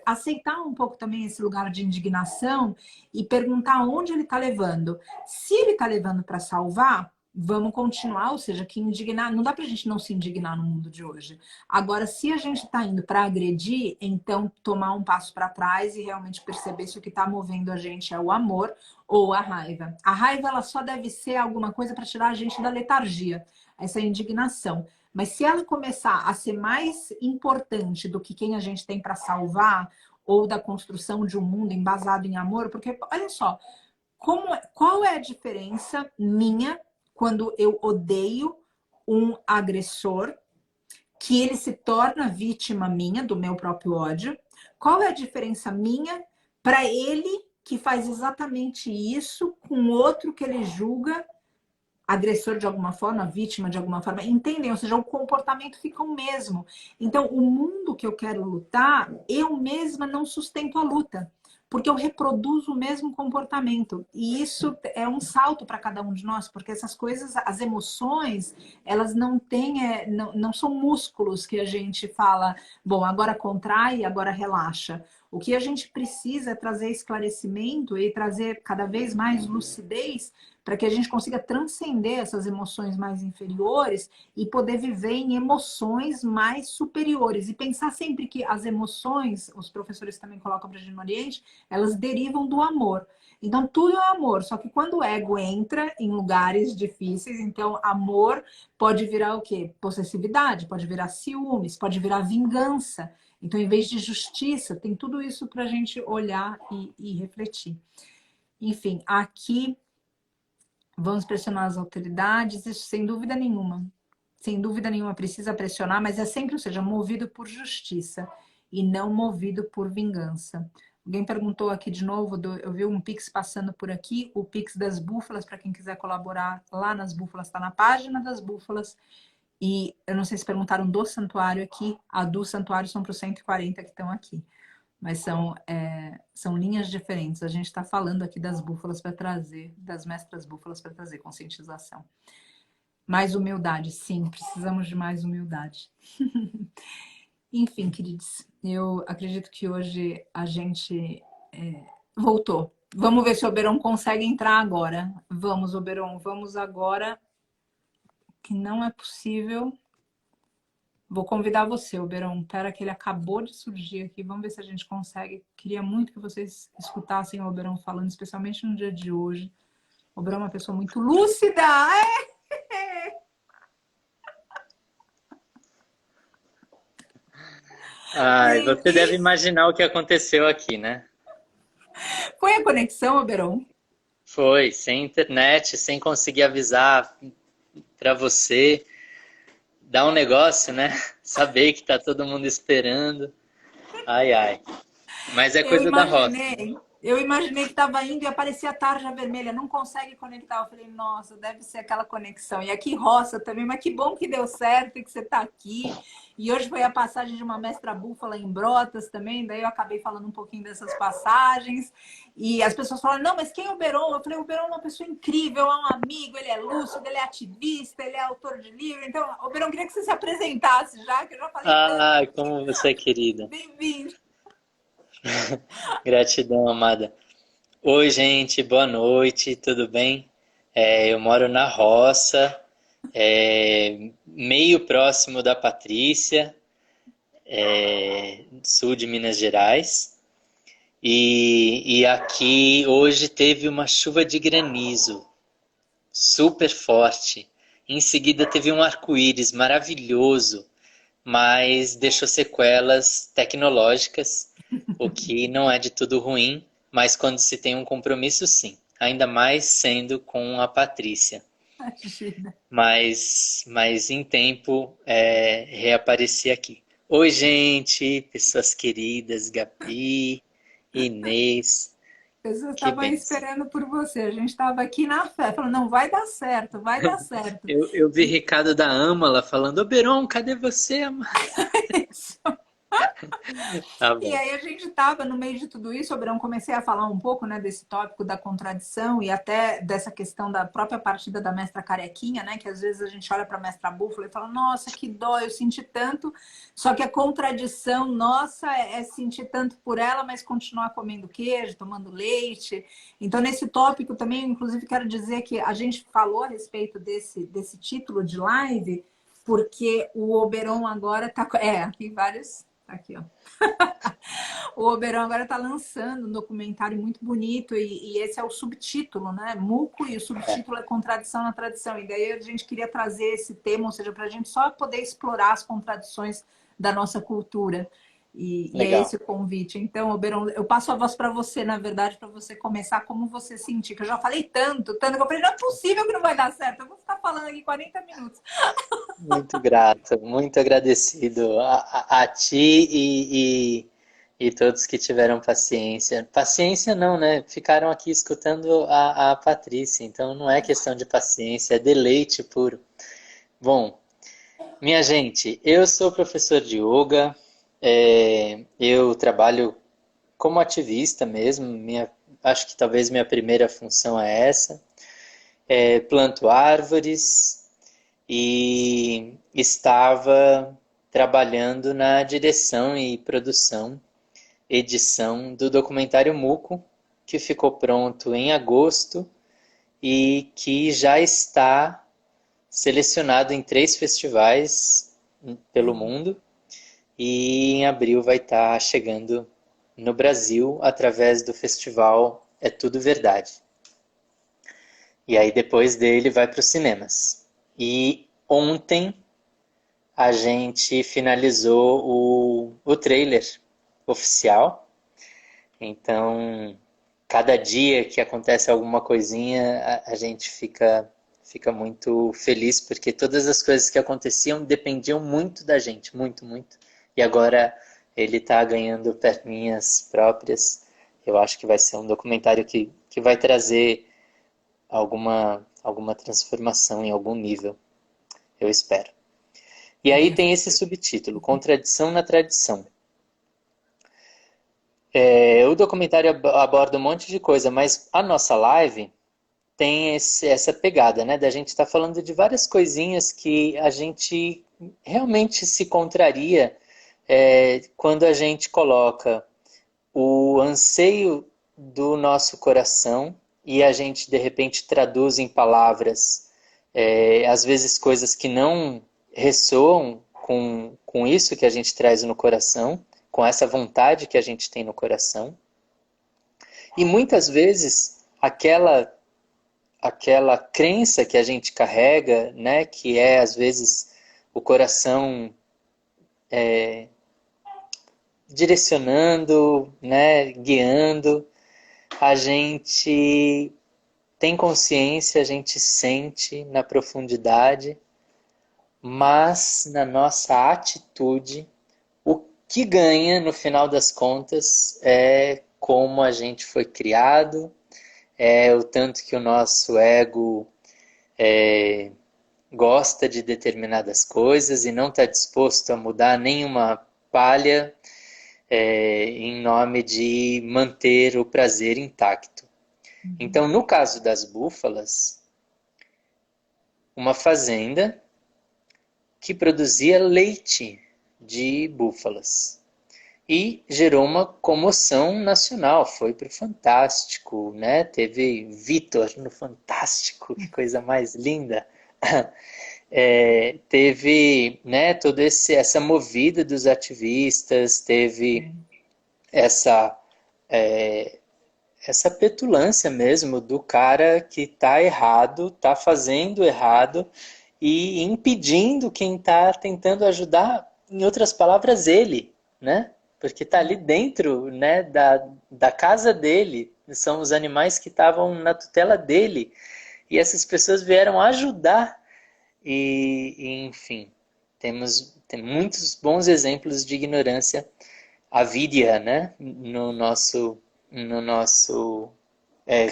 aceitar um pouco também esse lugar de indignação e perguntar onde ele está levando. Se ele está levando para salvar, vamos continuar, ou seja, que indignar, não dá pra gente não se indignar no mundo de hoje. Agora, se a gente tá indo para agredir, então tomar um passo para trás e realmente perceber se o que tá movendo a gente é o amor ou a raiva. A raiva, ela só deve ser alguma coisa para tirar a gente da letargia, essa indignação. Mas se ela começar a ser mais importante do que quem a gente tem para salvar ou da construção de um mundo embasado em amor, porque olha só, qual é a diferença minha quando eu odeio um agressor que ele se torna vítima minha do meu próprio ódio? Qual é a diferença minha para ele que faz exatamente isso com outro que ele julga agressor de alguma forma, vítima de alguma forma, entendem? Ou seja, o comportamento fica o mesmo. Então, o mundo que eu quero lutar, eu mesma não sustento a luta, porque eu reproduzo o mesmo comportamento. E isso é um salto para cada um de nós, porque essas coisas, as emoções, elas não têm, não são músculos que a gente fala, bom, agora contrai, agora relaxa. O que a gente precisa é trazer esclarecimento e trazer cada vez mais lucidez para que a gente consiga transcender essas emoções mais inferiores e poder viver em emoções mais superiores. E pensar sempre que as emoções, os professores também colocam para a gente no Oriente, elas derivam do amor. Então, tudo é amor, só que quando o ego entra em lugares difíceis, então amor pode virar o quê? Possessividade, pode virar ciúmes, pode virar vingança. Então, em vez de justiça, tem tudo isso para a gente olhar e refletir. Enfim, aqui vamos pressionar as autoridades, isso sem dúvida nenhuma. Sem dúvida nenhuma precisa pressionar, mas é sempre, ou seja, movido por justiça e não movido por vingança. Alguém perguntou aqui de novo, eu vi um Pix passando por aqui, o Pix das Búfalas, para quem quiser colaborar lá nas Búfalas, está na página das Búfalas. E eu não sei se perguntaram do santuário aqui, a do santuário são para os 140 que estão aqui. Mas são linhas diferentes. A gente está falando aqui das búfalas para trazer, das mestras búfalas para trazer conscientização. Mais humildade, sim, precisamos de mais humildade. Enfim, queridos, eu acredito que hoje a gente voltou. Vamos ver se o Oberon consegue entrar agora. Vamos, Oberon, vamos agora, que não é possível. Vou convidar você, Oberon. Pera que ele acabou de surgir aqui. Vamos ver se a gente consegue. Queria muito que vocês escutassem o Oberon falando, especialmente no dia de hoje. O Oberon é uma pessoa muito lúcida. Ai, você deve Delícia. imaginar o que aconteceu aqui, né? Foi a conexão, Oberon? Foi, sem internet, sem conseguir avisar para você. Dá um negócio, né? Saber que tá todo mundo esperando. Ai, ai. Mas é Eu coisa da roça, né? imaginei. Eu imaginei que estava indo e aparecia a tarja vermelha. Não consegue conectar. Eu falei, nossa, deve ser aquela conexão. E aqui roça também, mas que bom que deu certo e que você está aqui. E hoje foi a passagem de uma mestra búfala em Brotas também. Daí eu acabei falando um pouquinho dessas passagens. E as pessoas falaram, não, mas quem é o Beron? Eu falei, o Beron é uma pessoa incrível, é um amigo, ele é lúcido, ele é ativista, ele é autor de livro. Então, o Beron, queria que você se apresentasse já, que eu já falei tanto. Ai, como você é querida. Bem-vindo. Gratidão, amada. Oi, gente, boa noite, tudo bem? Eu moro na roça, meio próximo da Patrícia, sul de Minas Gerais. E aqui hoje teve uma chuva de granizo super forte. Em seguida teve um arco-íris maravilhoso, mas deixou sequelas tecnológicas, o que não é de tudo ruim, mas quando se tem um compromisso, sim. Ainda mais sendo com a Patrícia. Imagina. Mas em tempo reapareci aqui. Oi, gente, pessoas queridas, Gabi, Inês, Pessoas que estavam benção. esperando por você. A gente estava aqui na fé, falando, não, vai dar certo, vai dar certo. Eu vi recado da Âmala falando, ô Beron, cadê você, amada? Isso. Tá E bom. aí a gente estava no meio de tudo isso, Abraão, comecei a falar um pouco, né, desse tópico da contradição e até dessa questão da própria partida da mestra carequinha, né, que às vezes a gente olha para a mestra búfala e fala, nossa, que dó, eu senti tanto, só que a contradição nossa é sentir tanto por ela, mas continuar comendo queijo, tomando leite. Então, nesse tópico também, inclusive, quero dizer que a gente falou a respeito desse título de live, porque o Oberon agora tá. Tem vários. Aqui, ó. O Oberon agora está lançando um documentário muito bonito e esse é o subtítulo, né? Muco, e o subtítulo é Contradição na Tradição. E daí a gente queria trazer esse tema, ou seja, para a gente só poder explorar as contradições da nossa cultura. E é esse Legal. o convite. Então, Oberon, eu passo a voz para você, na verdade, para você começar como você sentir. Que eu já falei tanto, tanto, que eu falei, não é possível que não vai dar certo. Eu vou ficar falando aqui 40 minutos. Muito grato, muito agradecido a ti e todos que tiveram paciência. Paciência não, né? Ficaram aqui escutando a Patrícia, então não é questão de paciência, é deleite puro. Bom, minha gente, eu sou professor de yoga, eu trabalho como ativista mesmo, acho que talvez minha primeira função é essa. Planto árvores e estava trabalhando na direção e produção, edição do documentário Muco, que ficou pronto em agosto e que já está selecionado em 3 festivais pelo mundo e em abril vai estar chegando no Brasil através do festival É Tudo Verdade. E aí depois dele vai para os cinemas. E ontem a gente finalizou o trailer oficial. Então, cada dia que acontece alguma coisinha, a gente fica muito feliz, porque todas as coisas que aconteciam dependiam muito da gente, muito, muito. E agora ele está ganhando perninhas próprias. Eu acho que vai ser um documentário que vai trazer alguma transformação em algum nível, eu espero. E aí Tenho tem esse subtítulo, Contradição na Tradição. O documentário aborda um monte de coisa, mas a nossa live tem essa pegada, né? Da gente estar falando de várias coisinhas que a gente realmente se contraria quando a gente coloca o anseio do nosso coração e a gente de repente traduz em palavras, às vezes coisas que não ressoam com isso que a gente traz no coração, com essa vontade que a gente tem no coração. E muitas vezes aquela crença que a gente carrega, né, que é às vezes o coração direcionando, né, guiando, a gente tem consciência, a gente sente na profundidade, mas na nossa atitude, o que ganha no final das contas é como a gente foi criado, é o tanto que o nosso ego gosta de determinadas coisas e não está disposto a mudar nenhuma palha em nome de manter o prazer intacto. Então, no caso das búfalas, uma fazenda que produzia leite de búfalas e gerou uma comoção nacional, foi para o Fantástico, né? Teve Vitor no Fantástico, que coisa mais linda. Teve, né, toda essa movida dos ativistas, teve essa essa petulância mesmo do cara que está errado, está fazendo errado e impedindo quem está tentando ajudar, em outras palavras, ele, né? Porque está ali dentro, né, da casa dele, são os animais que estavam na tutela dele, e essas pessoas vieram ajudar, enfim, tem muitos bons exemplos de ignorância avidia, né, no nosso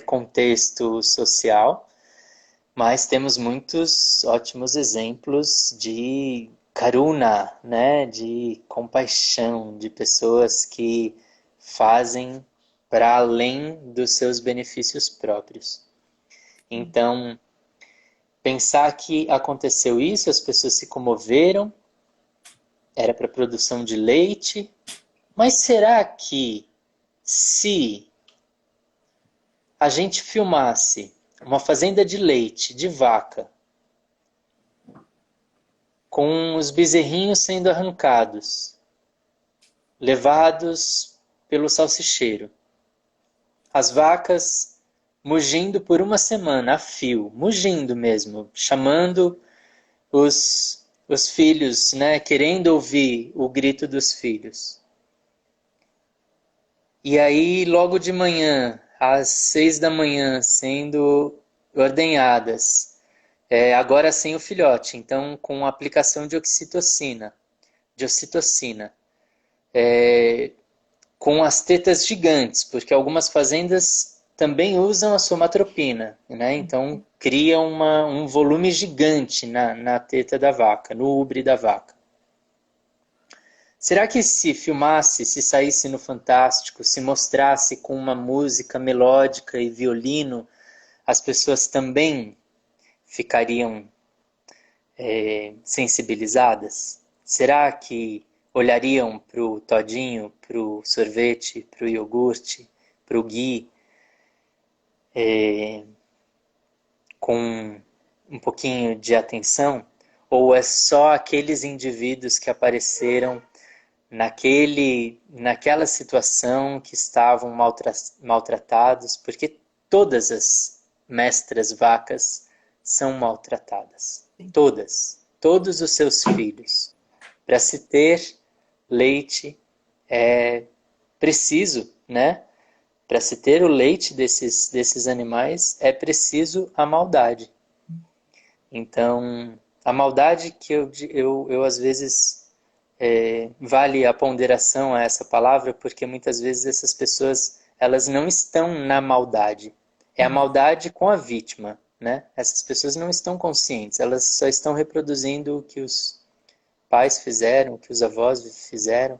contexto social, mas temos muitos ótimos exemplos de karuna, né, de compaixão, de pessoas que fazem para além dos seus benefícios próprios. Então, pensar que aconteceu isso, as pessoas se comoveram, era para produção de leite, mas será que se a gente filmasse uma fazenda de leite, de vaca, com os bezerrinhos sendo arrancados, levados pelo salsicheiro, as vacas mugindo por uma semana a fio, mugindo mesmo, chamando os filhos, né, querendo ouvir o grito dos filhos. E aí, logo de manhã, às 6 da manhã, sendo ordenhadas, agora sem o filhote, então com aplicação de ocitocina, com as tetas gigantes, porque algumas fazendas também usam a somatropina, né? Então cria um volume gigante na teta da vaca, no úbre da vaca. Será que se filmasse, se saísse no Fantástico, se mostrasse com uma música melódica e violino, as pessoas também ficariam sensibilizadas? Será que olhariam para o todinho, para o sorvete, para o iogurte, para o ghee, com um pouquinho de atenção? Ou é só aqueles indivíduos que apareceram naquela situação que estavam maltratados? Porque todas as mestras vacas são maltratadas. Todas. Todos os seus filhos. Para se ter leite é preciso, né? Para se ter o leite desses animais é preciso a maldade. Então, a maldade que eu às vezes vale a ponderação a essa palavra, porque muitas vezes essas pessoas elas não estão na maldade. É a maldade com a vítima, né? Essas pessoas não estão conscientes, elas só estão reproduzindo o que os pais fizeram, o que os avós fizeram.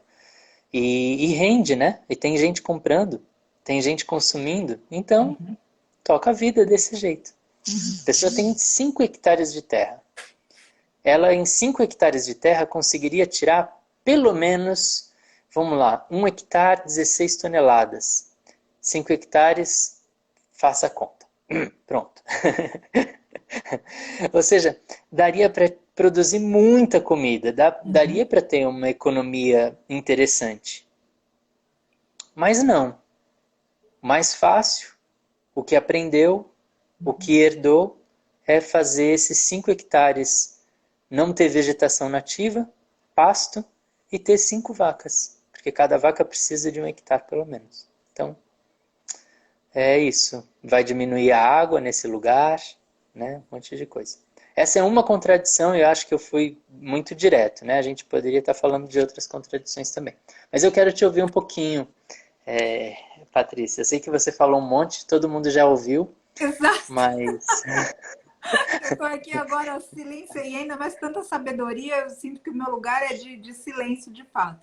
E rende, né? E tem gente comprando, tem gente consumindo. Então, toca a vida desse jeito. A pessoa tem 5 hectares de terra. Ela, em 5 hectares de terra, conseguiria tirar pelo menos, vamos lá, 1 hectare, 16 toneladas. 5 hectares, faça a conta. Pronto. Ou seja, daria para produzir muita comida, daria para ter uma economia interessante. Mas não. Mais fácil, o que aprendeu, o que herdou, é fazer esses 5 hectares não ter vegetação nativa, pasto, e ter 5 vacas. Porque cada vaca precisa de 1 hectare pelo menos. Então, é isso. Vai diminuir a água nesse lugar, né? Um monte de coisa. Essa é uma contradição e eu acho que eu fui muito direto, né? A gente poderia estar falando de outras contradições também. Mas eu quero te ouvir um pouquinho, Patrícia. Eu sei que você falou um monte, todo mundo já ouviu, Exato. mas... Eu tô aqui agora, silêncio e ainda mais tanta sabedoria, eu sinto que o meu lugar é de silêncio de fato.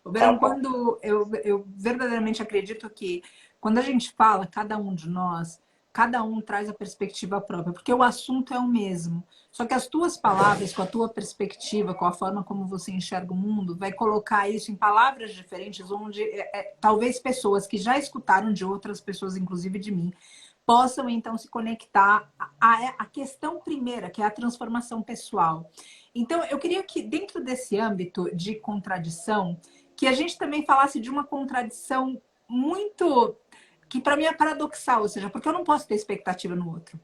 O Tá Verão, bom. quando eu verdadeiramente acredito que quando a gente fala, cada um de nós, cada um traz a perspectiva própria, porque o assunto é o mesmo. Só que as tuas palavras, com a tua perspectiva, com a forma como você enxerga o mundo, vai colocar isso em palavras diferentes, onde talvez pessoas que já escutaram de outras pessoas, inclusive de mim, possam então se conectar à questão primeira, que é a transformação pessoal. Então, eu queria que, dentro desse âmbito de contradição, que a gente também falasse de uma contradição muito que para mim é paradoxal, ou seja, porque eu não posso ter expectativa no outro.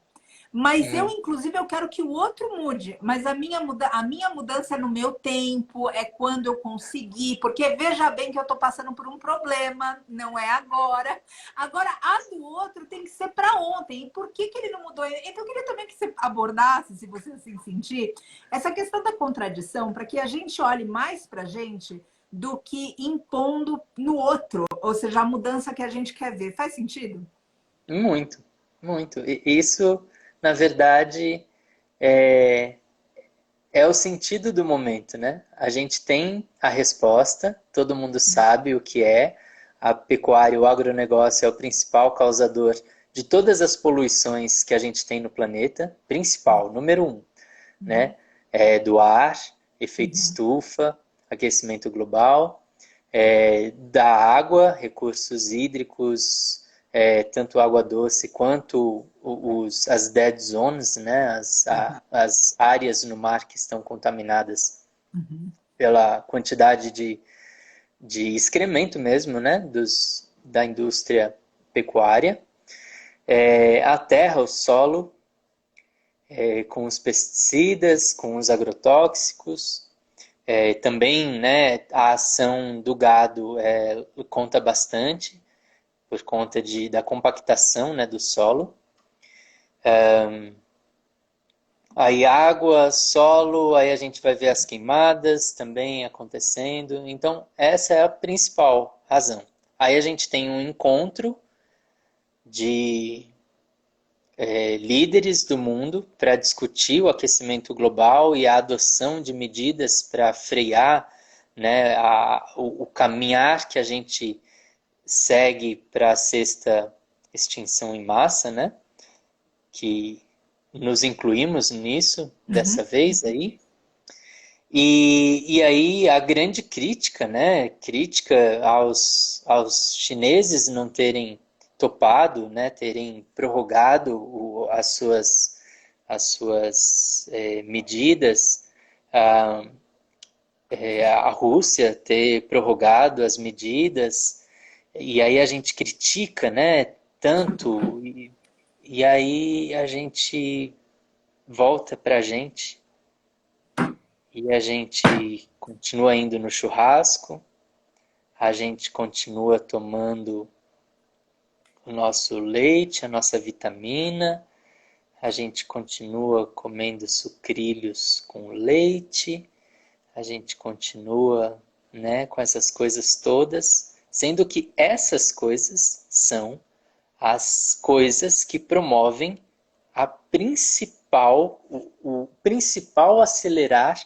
Mas eu, Uhum. inclusive, eu quero que o outro mude. Mas a minha mudança é no meu tempo, é quando eu conseguir. Porque veja bem que eu estou passando por um problema, não é agora. Agora, a do outro tem que ser para ontem. E por que, que ele não mudou? Então, eu queria também que você abordasse, se você assim sentir, essa questão da contradição, para que a gente olhe mais para a gente do que impondo no outro. Ou seja, a mudança que a gente quer ver. Faz sentido? Muito, muito. E isso, na verdade, é, é o sentido do momento, né? A gente tem a resposta, todo mundo sabe o que é. A pecuária, o agronegócio é o principal causador de todas as poluições que a gente tem no planeta, principal, número 1, né? Do ar, efeito estufa, aquecimento global, da água, recursos hídricos, tanto água doce quanto as dead zones, né? As áreas no mar que estão contaminadas pela quantidade de excremento mesmo, né? Da indústria pecuária. A terra, o solo, com os pesticidas, com os agrotóxicos. Também, né, a ação do gado conta bastante. por conta da compactação, né, do solo. Aí água, solo, aí a gente vai ver as queimadas também acontecendo. Então, essa é a principal razão. Aí a gente tem um encontro de líderes do mundo para discutir o aquecimento global e a adoção de medidas para frear, né, o caminhar que a gente segue para a sexta extinção em massa, né, que nos incluímos nisso dessa vez aí. E aí a grande crítica, né, crítica aos chineses não terem topado, né, terem prorrogado as suas medidas, a Rússia ter prorrogado as medidas, e aí a gente critica, né, tanto, e aí a gente volta para a gente e a gente continua indo no churrasco, a gente continua tomando o nosso leite, a nossa vitamina, a gente continua comendo sucrilhos com leite, a gente continua, né, com essas coisas todas, sendo que essas coisas são as coisas que promovem o principal acelerar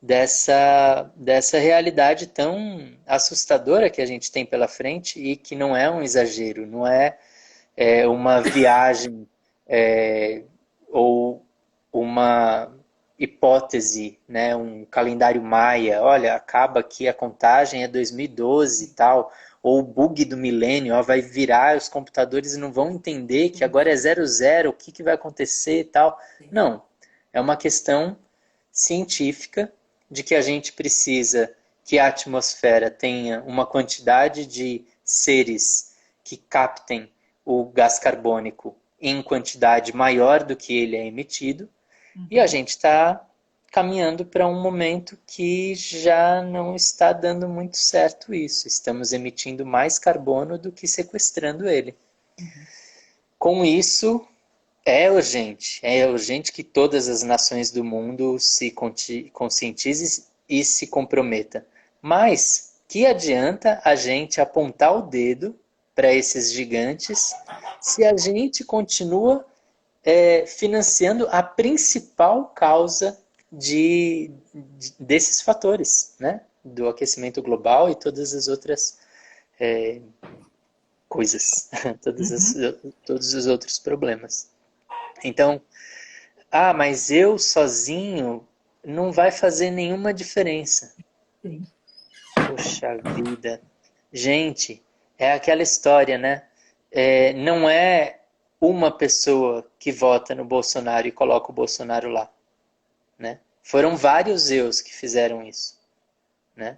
dessa realidade tão assustadora que a gente tem pela frente e que não é um exagero, não é, uma viagem ou uma hipótese, né, um calendário maia, olha, acaba aqui a contagem é 2012 e tal, ou o bug do milênio, ó, vai virar, os computadores não vão entender que agora é 00, o que vai acontecer e tal. Não, é uma questão científica de que a gente precisa que a atmosfera tenha uma quantidade de seres que captem o gás carbônico em quantidade maior do que ele é emitido, e a gente está caminhando para um momento que já não está dando muito certo isso. Estamos emitindo mais carbono do que sequestrando ele. Com isso, é urgente que todas as nações do mundo se conscientizem e se comprometam. Mas que adianta a gente apontar o dedo para esses gigantes se a gente continua financiando a principal causa desses fatores, né? Do aquecimento global e todas as outras coisas, todos os outros problemas. Então, mas eu sozinho não vai fazer nenhuma diferença. Sim. Poxa vida. Gente, é aquela história, né? Não é uma pessoa que vota no Bolsonaro e coloca o Bolsonaro lá, né? Foram vários eus que fizeram isso, né?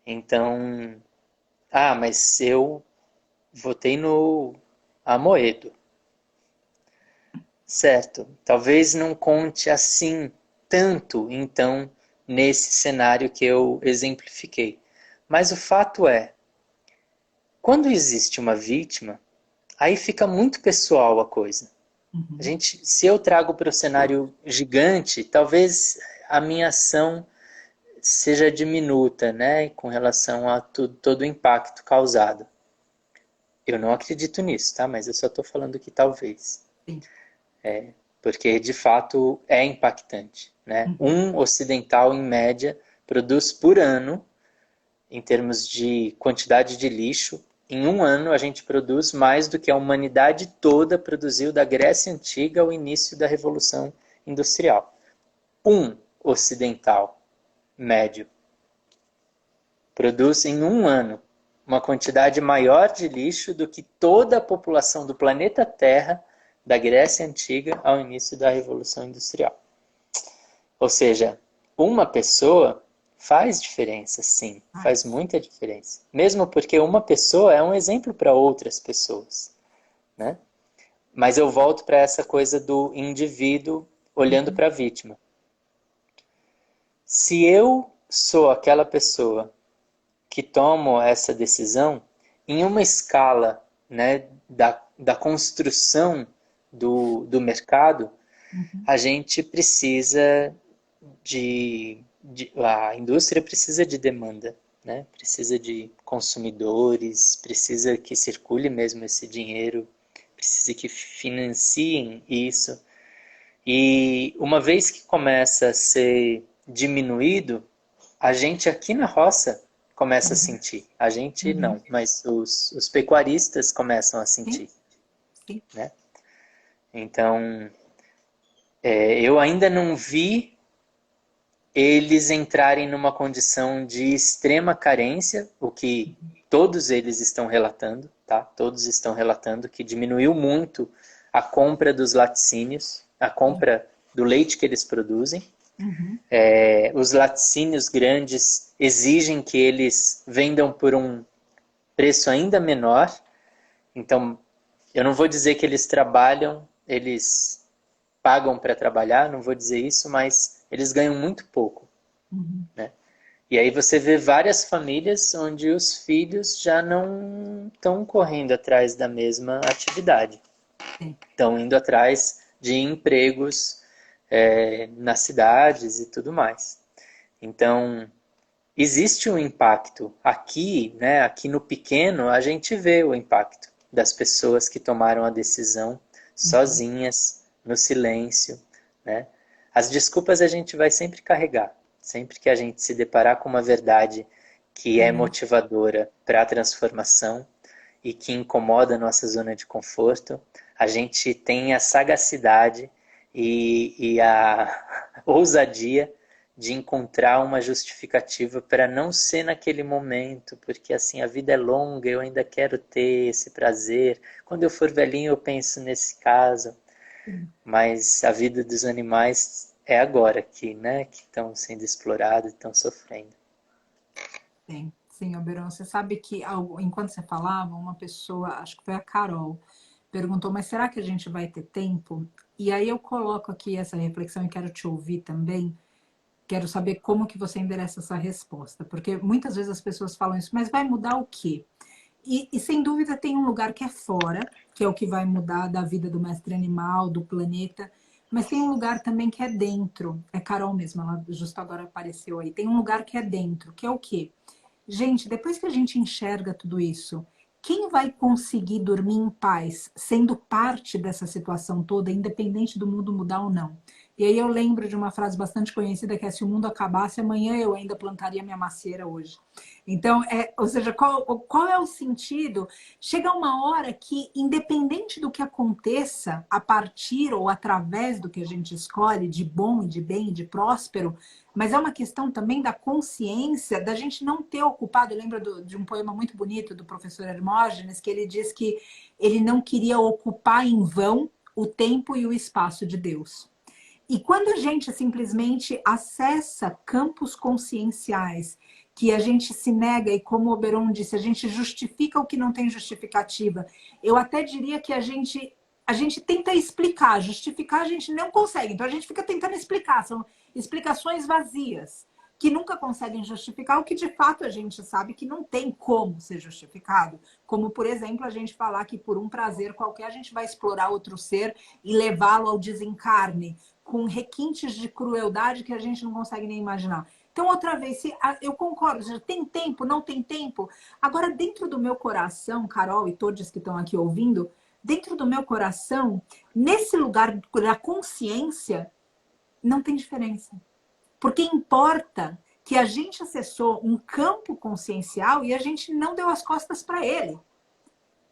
Então, mas eu votei no Amoedo. Certo, talvez não conte assim tanto, então, nesse cenário que eu exemplifiquei. Mas o fato é, quando existe uma vítima, aí fica muito pessoal a coisa. Se eu trago para o cenário gigante, talvez a minha ação seja diminuta, né, com relação a todo o impacto causado. Eu não acredito nisso, tá? Mas eu só estou falando que talvez. Sim. Porque de fato é impactante, né? Um ocidental, em média, produz por ano, em termos de quantidade de lixo, em um ano a gente produz mais do que a humanidade toda produziu da Grécia Antiga ao início da Revolução Industrial. Um ocidental médio produz em um ano uma quantidade maior de lixo do que toda a população do planeta Terra da Grécia Antiga ao início da Revolução Industrial. Ou seja, uma pessoa faz diferença, sim, faz muita diferença. Mesmo porque uma pessoa é um exemplo para outras pessoas, né? Mas eu volto para essa coisa do indivíduo olhando para a vítima. Se eu sou aquela pessoa que tomo essa decisão, em uma escala né, da construção do mercado, a gente precisa a indústria precisa de demanda, né? Precisa de consumidores, precisa que circule mesmo esse dinheiro, precisa que financiem isso. E uma vez que começa a ser diminuído, a gente aqui na roça começa a sentir. A gente não, mas os pecuaristas começam a Sim, sentir, sim. né? Então, eu ainda não vi eles entrarem numa condição de extrema carência, o que todos eles estão relatando, tá? Todos estão relatando que diminuiu muito a compra dos laticínios, a compra do leite que eles produzem. Uhum. Os laticínios grandes exigem que eles vendam por um preço ainda menor. Então, eu não vou dizer que eles trabalham, eles pagam para trabalhar, não vou dizer isso, mas eles ganham muito pouco, Uhum. né? E aí você vê várias famílias onde os filhos já não estão correndo atrás da mesma atividade. Sim. Estão indo atrás de empregos nas cidades e tudo mais. Então, existe um impacto. Aqui, né, aqui no pequeno, a gente vê o impacto das pessoas que tomaram a decisão Uhum. sozinhas, no silêncio, né? As desculpas a gente vai sempre carregar. Sempre que a gente se deparar com uma verdade que é Uhum. motivadora para a transformação e que incomoda a nossa zona de conforto, a gente tem a sagacidade e a ousadia de encontrar uma justificativa para não ser naquele momento, porque assim a vida é longa, eu ainda quero ter esse prazer. Quando eu for velhinho eu penso nesse caso, Sim. mas a vida dos animais é agora aqui, né, que estão sendo explorados, estão sofrendo. Sim, sim, Oberon, você sabe que enquanto você falava, uma pessoa, acho que foi a Carol, perguntou, mas será que a gente vai ter tempo? E aí eu coloco aqui essa reflexão e quero te ouvir também. Quero saber como que você endereça essa resposta, porque muitas vezes as pessoas falam isso, mas vai mudar o quê? E sem dúvida tem um lugar que é fora, que é o que vai mudar da vida do mestre animal, do planeta, mas tem um lugar também que é dentro. É Carol mesmo, ela justo agora apareceu aí. Tem um lugar que é dentro, que é o quê? Gente, depois que a gente enxerga tudo isso, quem vai conseguir dormir em paz, sendo parte dessa situação toda, independente do mundo mudar ou não? E aí eu lembro de uma frase bastante conhecida que é: se o mundo acabasse amanhã, eu ainda plantaria minha macieira hoje. Então, ou seja, qual é o sentido? Chega uma hora que, independente do que aconteça a partir ou através do que a gente escolhe, de bom, de bem, de próspero, mas é uma questão também da consciência, da gente não ter ocupado. Eu lembro de um poema muito bonito do professor Hermógenes, que ele diz que ele não queria ocupar em vão o tempo e o espaço de Deus. E quando a gente simplesmente acessa campos conscienciais, que a gente se nega, e como o Oberon disse, a gente justifica o que não tem justificativa, eu até diria que a gente tenta explicar, justificar a gente não consegue, então a gente fica tentando explicar, são explicações vazias, que nunca conseguem justificar o que de fato a gente sabe que não tem como ser justificado. Como, por exemplo, a gente falar que por um prazer qualquer a gente vai explorar outro ser e levá-lo ao desencarne, com requintes de crueldade que a gente não consegue nem imaginar. Então, outra vez, eu concordo, já tem tempo, não tem tempo. Agora, dentro do meu coração, Carol e todos que estão aqui ouvindo, dentro do meu coração, nesse lugar da consciência, não tem diferença. Porque importa que a gente acessou um campo consciencial e a gente não deu as costas para ele.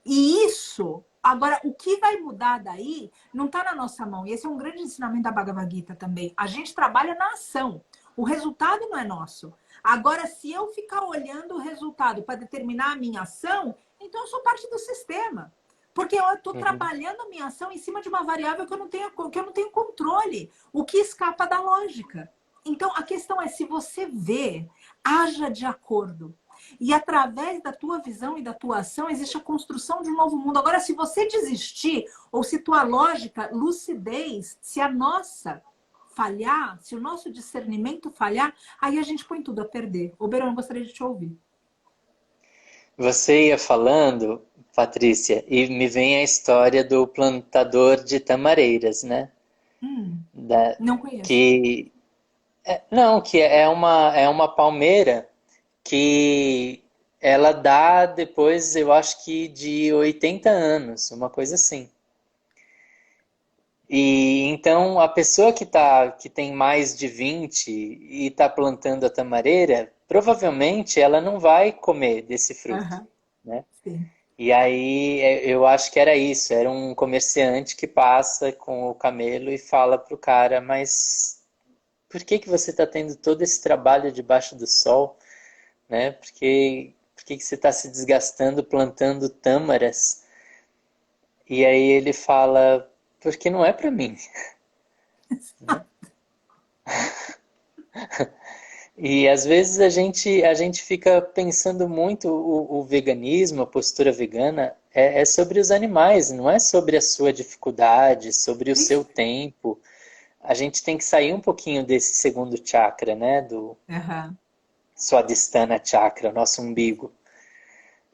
E isso, agora, o que vai mudar daí não está na nossa mão. E esse é um grande ensinamento da Bhagavad Gita também. A gente trabalha na ação. O resultado não é nosso. Agora, se eu ficar olhando o resultado para determinar a minha ação, então eu sou parte do sistema. Porque eu estou Uhum. trabalhando a minha ação em cima de uma variável que eu não tenho controle, o que escapa da lógica. Então, a questão é, se você vê, haja de acordo. E através da tua visão e da tua ação existe a construção de um novo mundo. Agora, se você desistir, ou se tua lógica, lucidez, se a nossa falhar, se o nosso discernimento falhar, aí a gente põe tudo a perder. Oberon, eu gostaria de te ouvir. Você ia falando, Patrícia, e me vem a história do plantador de tamareiras, né? Hum, Da, não conheço. que não, que é uma palmeira que ela dá depois, eu acho que de 80 anos, uma coisa assim. E então a pessoa que tem mais de 20 e está plantando a tamareira, provavelmente ela não vai comer desse fruto, Aham, né? sim. E aí eu acho que era isso, era um comerciante que passa com o camelo e fala pro cara, mas por que que você está tendo todo esse trabalho debaixo do sol, né? Por que que você está se desgastando plantando tâmaras? E aí ele fala, porque não é para mim, né? E às vezes a gente fica pensando muito o veganismo, a postura vegana, é sobre os animais, não é sobre a sua dificuldade, sobre o seu Ixi. tempo. A gente tem que sair um pouquinho desse segundo chakra, né? Do Aham, Swadhisthana chakra, nosso umbigo.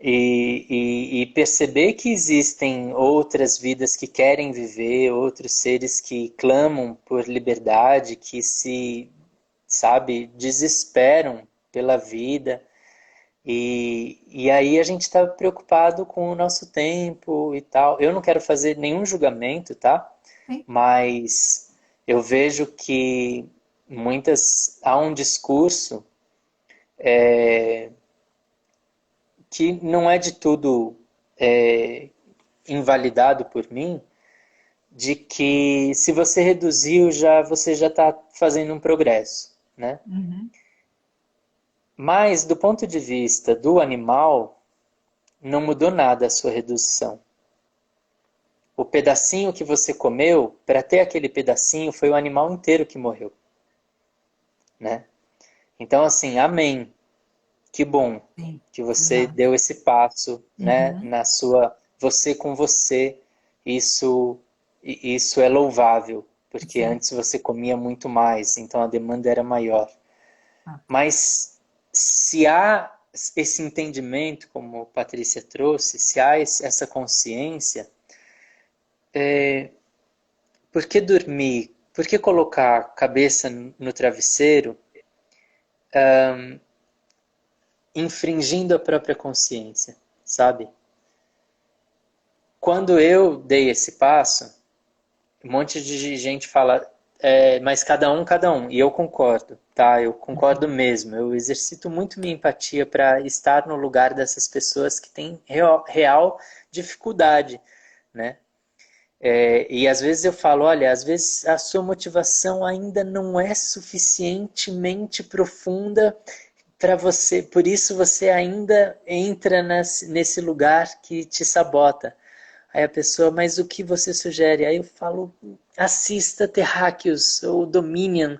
E perceber que existem outras vidas que querem viver, outros seres que clamam por liberdade, que se, sabe, desesperam pela vida. E aí a gente está preocupado com o nosso tempo e tal. Eu não quero fazer nenhum julgamento, tá? sim. Mas eu vejo que há um discurso que não é de tudo é, invalidado por mim, de que se você reduziu, você já está fazendo um progresso, né? Uhum. Mas do ponto de vista do animal, não mudou nada a sua redução. O pedacinho que você comeu, para ter aquele pedacinho, foi o animal inteiro que morreu, né? Então, assim, amém. Que bom Sim, que você exato. deu esse passo, né, Uhum. na sua você com você. Isso isso é louvável, porque Sim. antes você comia muito mais, então a demanda era maior. Ah, Mas se há esse entendimento, como a Patrícia trouxe, se há essa consciência, por que dormir? Por que colocar a cabeça no travesseiro, infringindo a própria consciência, sabe? Quando eu dei esse passo, um monte de gente fala, mas cada um, e eu concordo, tá? Eu concordo uhum. mesmo. Eu exercito muito minha empatia para estar no lugar dessas pessoas que têm real dificuldade, né? E às vezes eu falo, olha, às vezes a sua motivação ainda não é suficientemente profunda para você, por isso você ainda entra nesse lugar que te sabota. Aí a pessoa, mas o que você sugere? Aí eu falo, assista Terráqueos ou Dominion,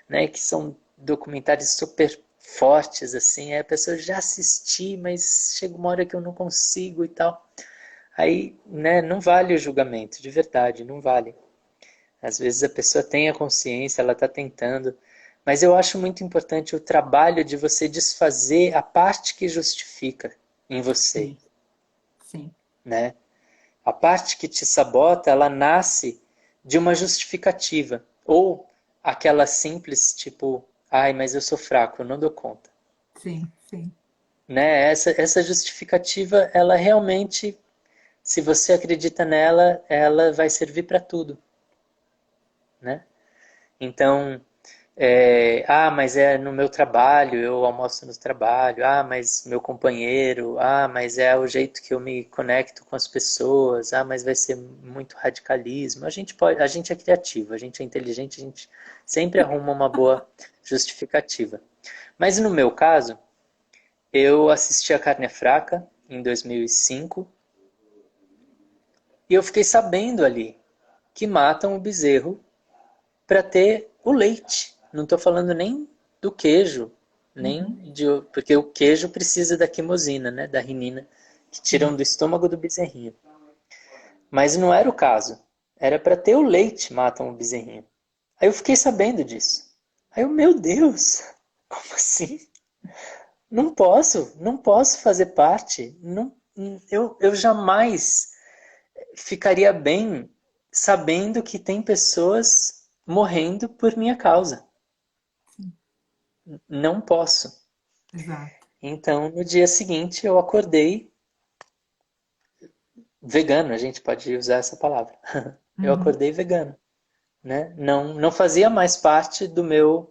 né, que são documentários super fortes, assim. Aí a pessoa, já assisti, mas chega uma hora que eu não consigo e tal. Aí, né, não vale o julgamento, de verdade, não vale. Às vezes a pessoa tem a consciência, ela está tentando, mas eu acho muito importante o trabalho de você desfazer a parte que justifica em você, Sim, sim. né? A parte que te sabota, ela nasce de uma justificativa. Ou aquela simples, tipo, ai, mas eu sou fraco, eu não dou conta. Sim, sim. Né? Essa justificativa, ela realmente, se você acredita nela, ela vai servir para tudo. Né? Então, mas é no meu trabalho, eu almoço no trabalho, mas meu companheiro, mas é o jeito que eu me conecto com as pessoas, mas vai ser muito radicalismo. A gente é criativo, a gente é inteligente, a gente sempre arruma uma boa justificativa. Mas no meu caso, eu assisti a Carne é Fraca em 2005 e eu fiquei sabendo ali que matam o bezerro para ter o leite. Não estou falando nem do queijo, nem Uhum. de. Porque o queijo precisa da quimosina, né? Da renina, que tiram Sim. do estômago do bezerrinho. Mas não era o caso. Era para ter o leite, matam o bezerrinho. Aí eu fiquei sabendo disso. Aí eu, meu Deus, como assim? Não posso fazer parte. Não, eu jamais ficaria bem sabendo que tem pessoas morrendo por minha causa. Sim, Não posso. exato. Então, no dia seguinte, eu acordei vegano, a gente pode usar essa palavra. Eu Uhum, acordei vegano, né? Não fazia mais parte do meu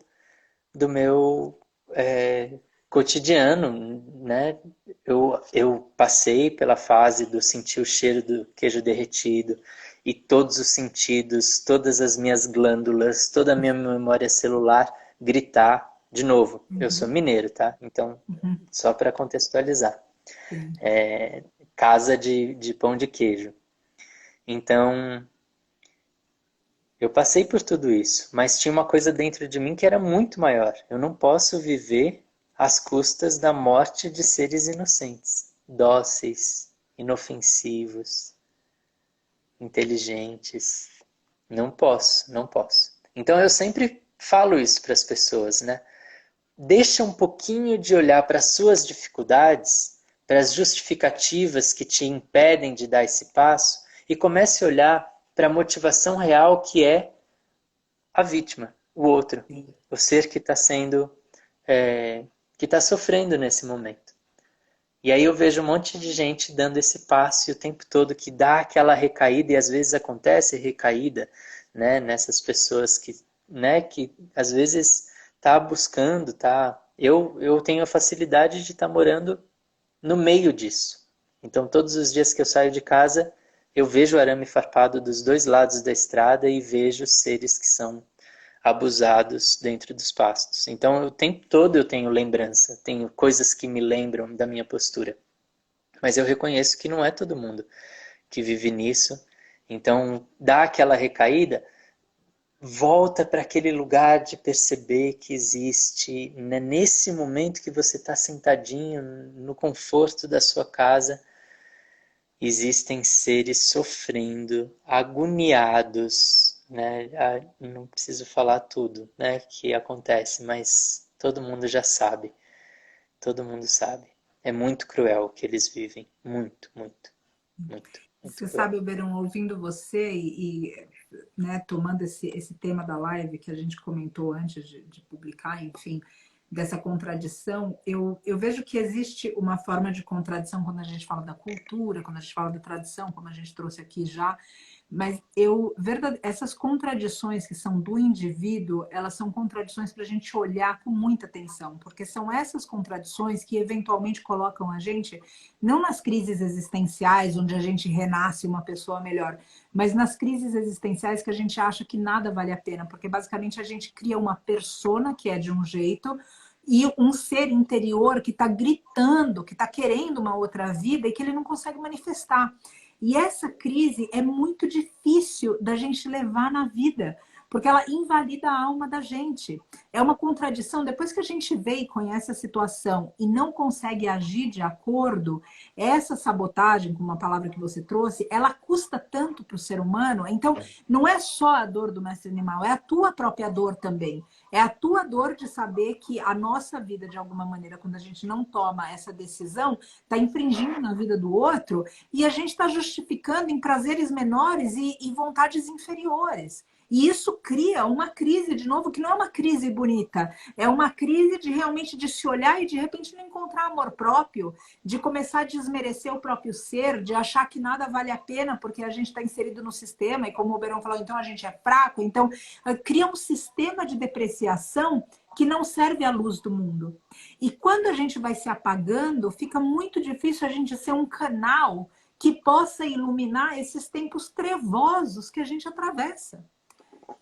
cotidiano, né? Eu passei pela fase do sentir o cheiro do queijo derretido e todos os sentidos, todas as minhas glândulas, toda a minha memória celular gritar de novo. Eu sou uhum, mineiro, tá? Então, uhum, só para contextualizar, sim. casa de pão de queijo. Então, eu passei por tudo isso, mas tinha uma coisa dentro de mim que era muito maior. Eu não posso viver às custas da morte de seres inocentes, dóceis, inofensivos, inteligentes. Não posso, não posso. Então eu sempre falo isso para as pessoas, né? Deixa um pouquinho de olhar para as suas dificuldades, para as justificativas que te impedem de dar esse passo e comece a olhar para a motivação real que é a vítima, o outro, o ser que está sendo, que está sofrendo nesse momento. E aí eu vejo um monte de gente dando esse passo e o tempo todo que dá aquela recaída, e às vezes acontece recaída, né, nessas pessoas que às vezes tá buscando, tá. Eu tenho a facilidade de estar morando no meio disso. Então todos os dias que eu saio de casa, eu vejo o arame farpado dos dois lados da estrada e vejo seres que são abusados dentro dos pastos. Então, o tempo todo eu tenho lembrança, tenho coisas que me lembram da minha postura. Mas eu reconheço que não é todo mundo que vive nisso. Então, dá aquela recaída, volta para aquele lugar de perceber que existe, né, nesse momento que você está sentadinho no conforto da sua casa, existem seres sofrendo, agoniados, né? Não preciso falar tudo, né, que acontece, mas todo mundo já sabe, todo mundo sabe. É muito cruel o que eles vivem, muito, muito, muito, muito Você cruel. sabe, Beirão, ouvindo você né, tomando esse tema da live que a gente comentou antes de publicar, enfim, dessa contradição, eu vejo que existe uma forma de contradição quando a gente fala da cultura, quando a gente fala da tradição, como a gente trouxe aqui já, mas essas contradições que são do indivíduo, elas são contradições para a gente olhar com muita atenção, porque são essas contradições que eventualmente colocam a gente não nas crises existenciais, onde a gente renasce uma pessoa melhor, mas nas crises existenciais que a gente acha que nada vale a pena, porque basicamente a gente cria uma persona que é de um jeito e um ser interior que está gritando, que está querendo uma outra vida e que ele não consegue manifestar. E essa crise é muito difícil da gente levar na vida, porque ela invalida a alma da gente. É uma contradição. Depois que a gente vê e conhece a situação e não consegue agir de acordo, essa sabotagem, como uma palavra que você trouxe, ela custa tanto para o ser humano. Então, não é só a dor do mestre animal, é a tua própria dor também. É a tua dor de saber que a nossa vida, de alguma maneira, quando a gente não toma essa decisão, está infringindo na vida do outro e a gente está justificando em prazeres menores e vontades inferiores. E isso cria uma crise, de novo, que não é uma crise bonita, é uma crise de realmente de se olhar e de repente não encontrar amor próprio, de começar a desmerecer o próprio ser, de achar que nada vale a pena porque a gente está inserido no sistema, e como o Berão falou, então a gente é fraco, então cria um sistema de depreciação que não serve à luz do mundo. E quando a gente vai se apagando, fica muito difícil a gente ser um canal que possa iluminar esses tempos trevosos que a gente atravessa.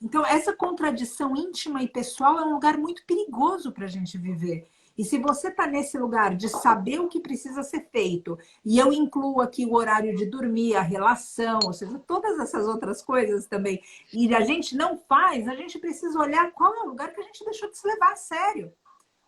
Então, essa contradição íntima e pessoal é um lugar muito perigoso para a gente viver. E se você está nesse lugar de saber o que precisa ser feito, e eu incluo aqui o horário de dormir, a relação, ou seja, todas essas outras coisas também, e a gente não faz, a gente precisa olhar qual é o lugar que a gente deixou de se levar a sério.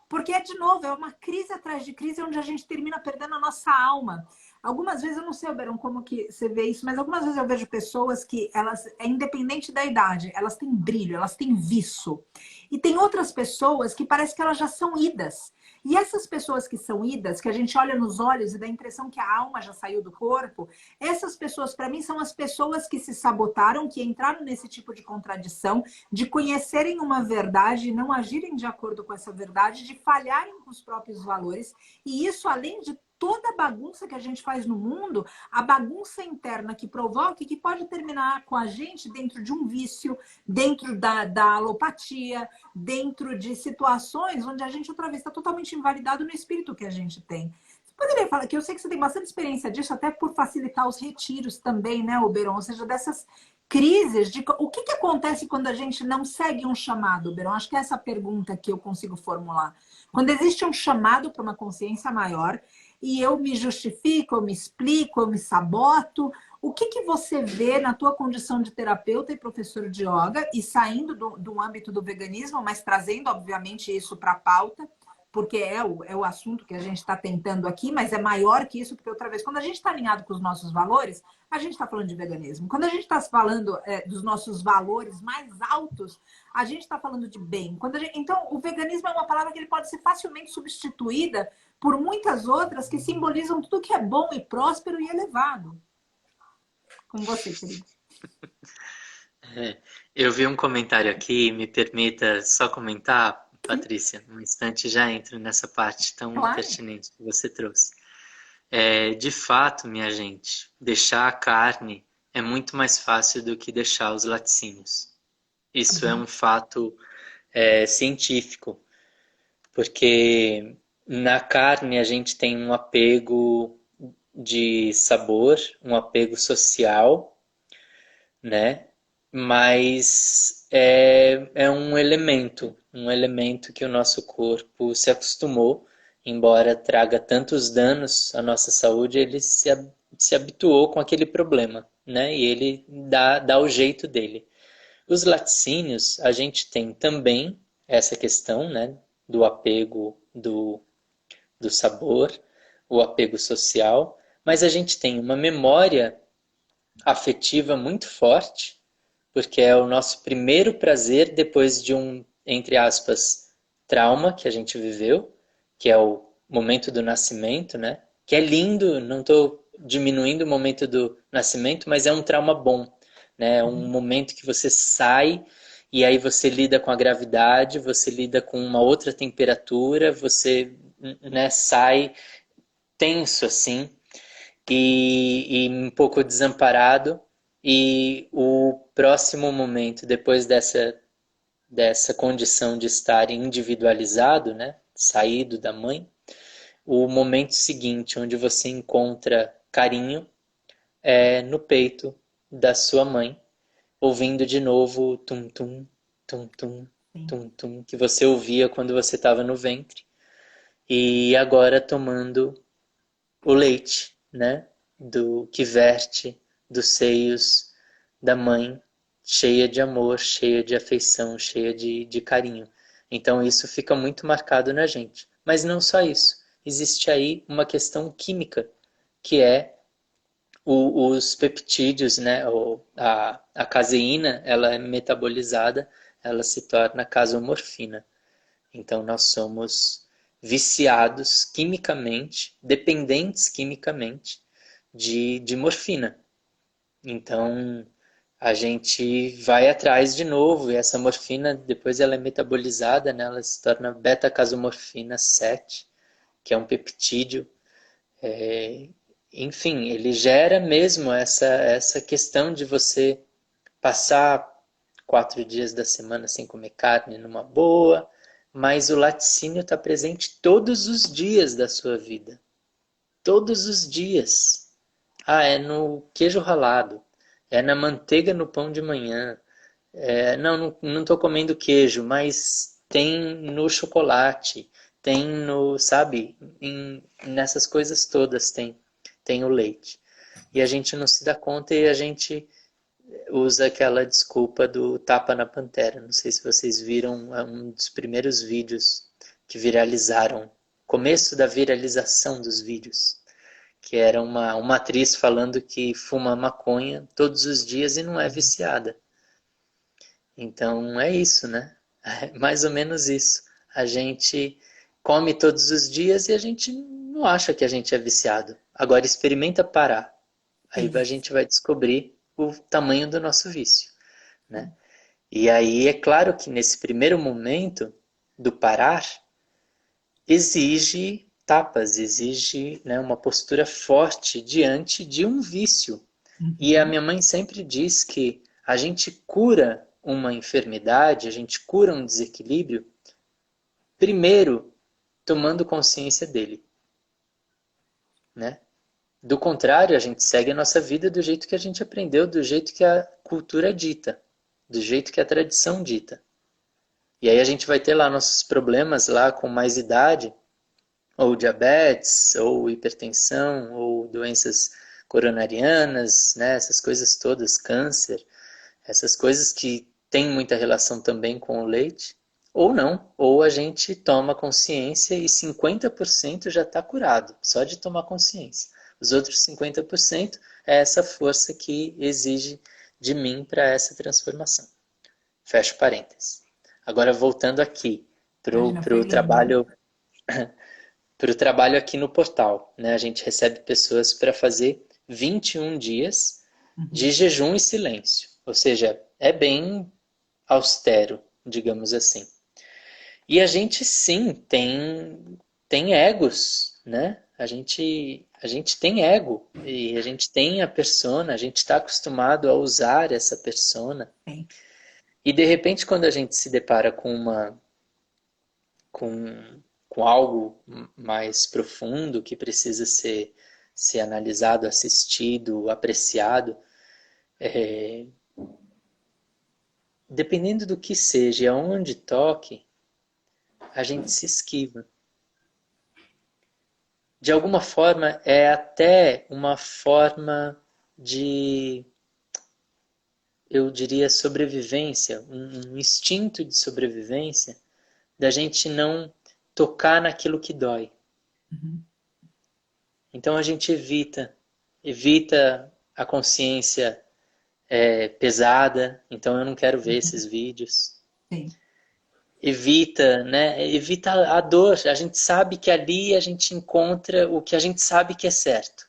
Porque, de novo, é uma crise atrás de crise onde a gente termina perdendo a nossa alma. Algumas vezes, eu não sei, Alberão, como que você vê isso, mas algumas vezes eu vejo pessoas que elas, é independente da idade, elas têm brilho, elas têm viço. E tem outras pessoas que parece que elas já são idas. E essas pessoas que são idas, que a gente olha nos olhos e dá a impressão que a alma já saiu do corpo, essas pessoas, para mim, são as pessoas que se sabotaram, que entraram nesse tipo de contradição, de conhecerem uma verdade e não agirem de acordo com essa verdade, de falharem com os próprios valores. E isso, além de toda a bagunça que a gente faz no mundo, a bagunça interna que provoca e que pode terminar com a gente dentro de um vício, dentro da alopatia, dentro de situações onde a gente outra vez está totalmente invalidado no espírito que a gente tem. Você poderia falar que eu sei que você tem bastante experiência disso, até por facilitar os retiros também, né, Oberon? Ou seja, dessas crises de o que acontece quando a gente não segue um chamado, Oberon? Acho que é essa pergunta que eu consigo formular. Quando existe um chamado para uma consciência maior e eu me justifico, eu me explico, eu me saboto, o que você vê na tua condição de terapeuta e professor de yoga e saindo do âmbito do veganismo, mas trazendo, obviamente, isso para a pauta, porque é o assunto que a gente está tentando aqui, mas é maior que isso, porque outra vez, quando a gente está alinhado com os nossos valores, a gente está falando de veganismo. Quando a gente está falando dos nossos valores mais altos, a gente está falando de bem. Então, o veganismo é uma palavra que ele pode ser facilmente substituída por muitas outras que simbolizam tudo que é bom e próspero e elevado. Com você, querido. Eu vi um comentário aqui, me permita só comentar, Patrícia, um instante já entro nessa parte tão Claro. pertinente que você trouxe. De fato, minha gente, deixar a carne é muito mais fácil do que deixar os laticínios. Isso é um fato científico, porque na carne a gente tem um apego de sabor, um apego social, né? Mas é um elemento que o nosso corpo se acostumou, embora traga tantos danos à nossa saúde, ele se habituou com aquele problema, né? E ele dá o jeito dele. Os laticínios, a gente tem também essa questão, né? Do apego do sabor, o apego social, mas a gente tem uma memória afetiva muito forte, porque é o nosso primeiro prazer depois de um, entre aspas, trauma que a gente viveu, que é o momento do nascimento, né? Que é lindo, não estou diminuindo o momento do nascimento, mas é um trauma bom, né? É um momento que você sai e aí você lida com a gravidade, você lida com uma outra temperatura, você, né, sai tenso assim e um pouco desamparado. E o próximo momento, depois dessa condição de estar individualizado, né, saído da mãe, o momento seguinte, onde você encontra carinho, é no peito da sua mãe, ouvindo de novo o tum-tum, tum-tum, tum-tum, que você ouvia quando você estava no ventre, e agora tomando o leite, né, do que verte dos seios da mãe, cheia de amor, cheia de afeição, cheia de carinho. Então isso fica muito marcado na gente. Mas não só isso. Existe aí uma questão química, que é os peptídeos, né? A caseína, ela é metabolizada, ela se torna casomorfina. Então nós somos viciados quimicamente, dependentes quimicamente de morfina. Então a gente vai atrás de novo, e essa morfina, depois ela é metabolizada, né? Ela se torna beta-casomorfina 7, que é um peptídeo. Enfim, ele gera mesmo essa questão de você passar 4 dias da semana sem comer carne numa boa, mas o laticínio está presente todos os dias da sua vida. Todos os dias. Ah, é no queijo ralado, é na manteiga no pão de manhã. Não estou comendo queijo, mas tem no chocolate, tem no, sabe, nessas coisas todas tem o leite. E a gente não se dá conta e a gente usa aquela desculpa do tapa na pantera. Não sei se vocês viram um dos primeiros vídeos que viralizaram, começo da viralização dos vídeos, que era uma atriz falando que fuma maconha todos os dias e não é viciada. Então é isso, né? É mais ou menos isso. A gente come todos os dias e a gente não acha que a gente é viciado. Agora experimenta parar. Aí a Isso. gente vai descobrir o tamanho do nosso vício, né? E aí é claro que nesse primeiro momento do parar, exige tapas, exige, né, uma postura forte diante de um vício. E a Uhum. minha mãe sempre diz que a gente cura uma enfermidade, a gente cura um desequilíbrio, primeiro tomando consciência dele, né? Do contrário, a gente segue a nossa vida do jeito que a gente aprendeu, do jeito que a cultura dita, do jeito que a tradição dita. E aí a gente vai ter lá nossos problemas lá com mais idade, ou diabetes, ou hipertensão, ou doenças coronarianas, né? Essas coisas todas, câncer, essas coisas que têm muita relação também com o leite, ou não, ou a gente toma consciência e 50% já está curado, só de tomar consciência. Os outros 50% é essa força que exige de mim para essa transformação. Fecho parênteses. Agora voltando aqui para Imagina, foi o lindo. trabalho para o trabalho aqui no portal, né? A gente recebe pessoas para fazer 21 dias de Uhum. jejum e silêncio. Ou seja, é bem austero, digamos assim. E a gente sim tem egos, né? A gente tem ego e a gente tem a persona, a gente está acostumado a usar essa persona. Sim. E de repente quando a gente se depara com algo mais profundo que precisa ser analisado, assistido, apreciado, dependendo do que seja e aonde toque, a gente se esquiva. De alguma forma, é até uma forma de, eu diria, sobrevivência, um instinto de sobrevivência, da gente não tocar naquilo que dói. Uhum. Então a gente evita a consciência pesada, então eu não quero ver Uhum. esses vídeos. Sim. Evita, né? Evita a dor. A gente sabe que ali a gente encontra o que a gente sabe que é certo.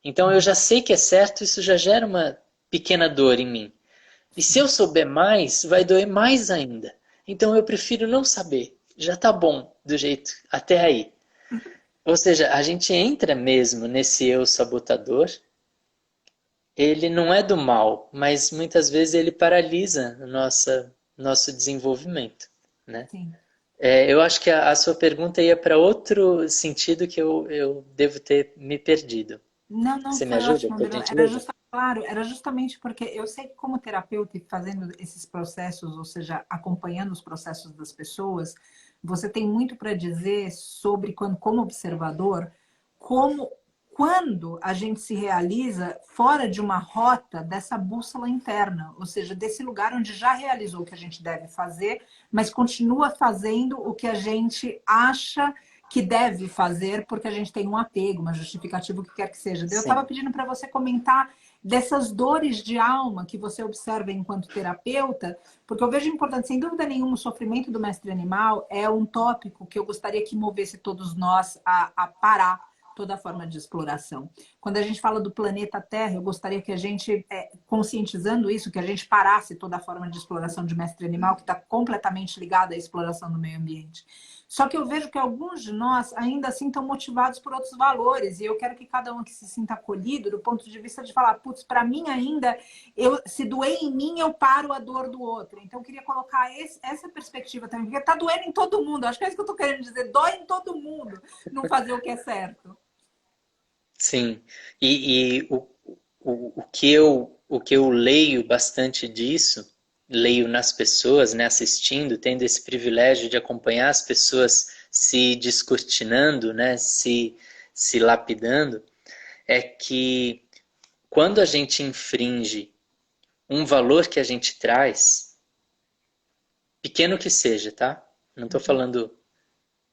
Então eu Uhum. já sei que é certo, isso já gera uma pequena dor em mim. E se eu souber mais, vai doer mais ainda. Então eu prefiro não saber. Já tá bom do jeito até aí. Ou seja, a gente entra mesmo nesse eu sabotador. Ele não é do mal, mas muitas vezes ele paralisa nosso desenvolvimento, né? Sim. Eu acho que a sua pergunta ia para outro sentido que eu devo ter me perdido. Não, não, Você me foi ajuda, ótimo, por Bruno. Era gentileza? justa, claro, era justamente porque eu sei que como terapeuta e fazendo esses processos, ou seja, acompanhando os processos das pessoas, você tem muito para dizer sobre quando, como observador, como quando a gente se realiza fora de uma rota dessa bússola interna, ou seja, desse lugar onde já realizou o que a gente deve fazer, mas continua fazendo o que a gente acha que deve fazer porque a gente tem um apego, uma justificativa, o que quer que seja. Eu estava Sim. pedindo para você comentar dessas dores de alma que você observa enquanto terapeuta, porque eu vejo importante, sem dúvida nenhuma, o sofrimento do mestre animal é um tópico que eu gostaria que movesse todos nós a parar toda forma de exploração. Quando a gente fala do planeta Terra, eu gostaria que a gente, conscientizando isso, que a gente parasse toda a forma de exploração de mestre animal, que está completamente ligada à exploração do meio ambiente. Só que eu vejo que alguns de nós ainda assim estão motivados por outros valores, e eu quero que cada um aqui se sinta acolhido do ponto de vista de falar, putz, para mim ainda, se doer em mim, eu paro a dor do outro. Então eu queria colocar essa perspectiva também, porque está doendo em todo mundo, acho que é isso que eu estou querendo dizer, dói em todo mundo não fazer o que é certo. Sim. E o que eu leio bastante disso, leio nas pessoas, né, assistindo, tendo esse privilégio de acompanhar as pessoas se descortinando, né, se lapidando, é que quando a gente infringe um valor que a gente traz, pequeno que seja, tá? Não estou falando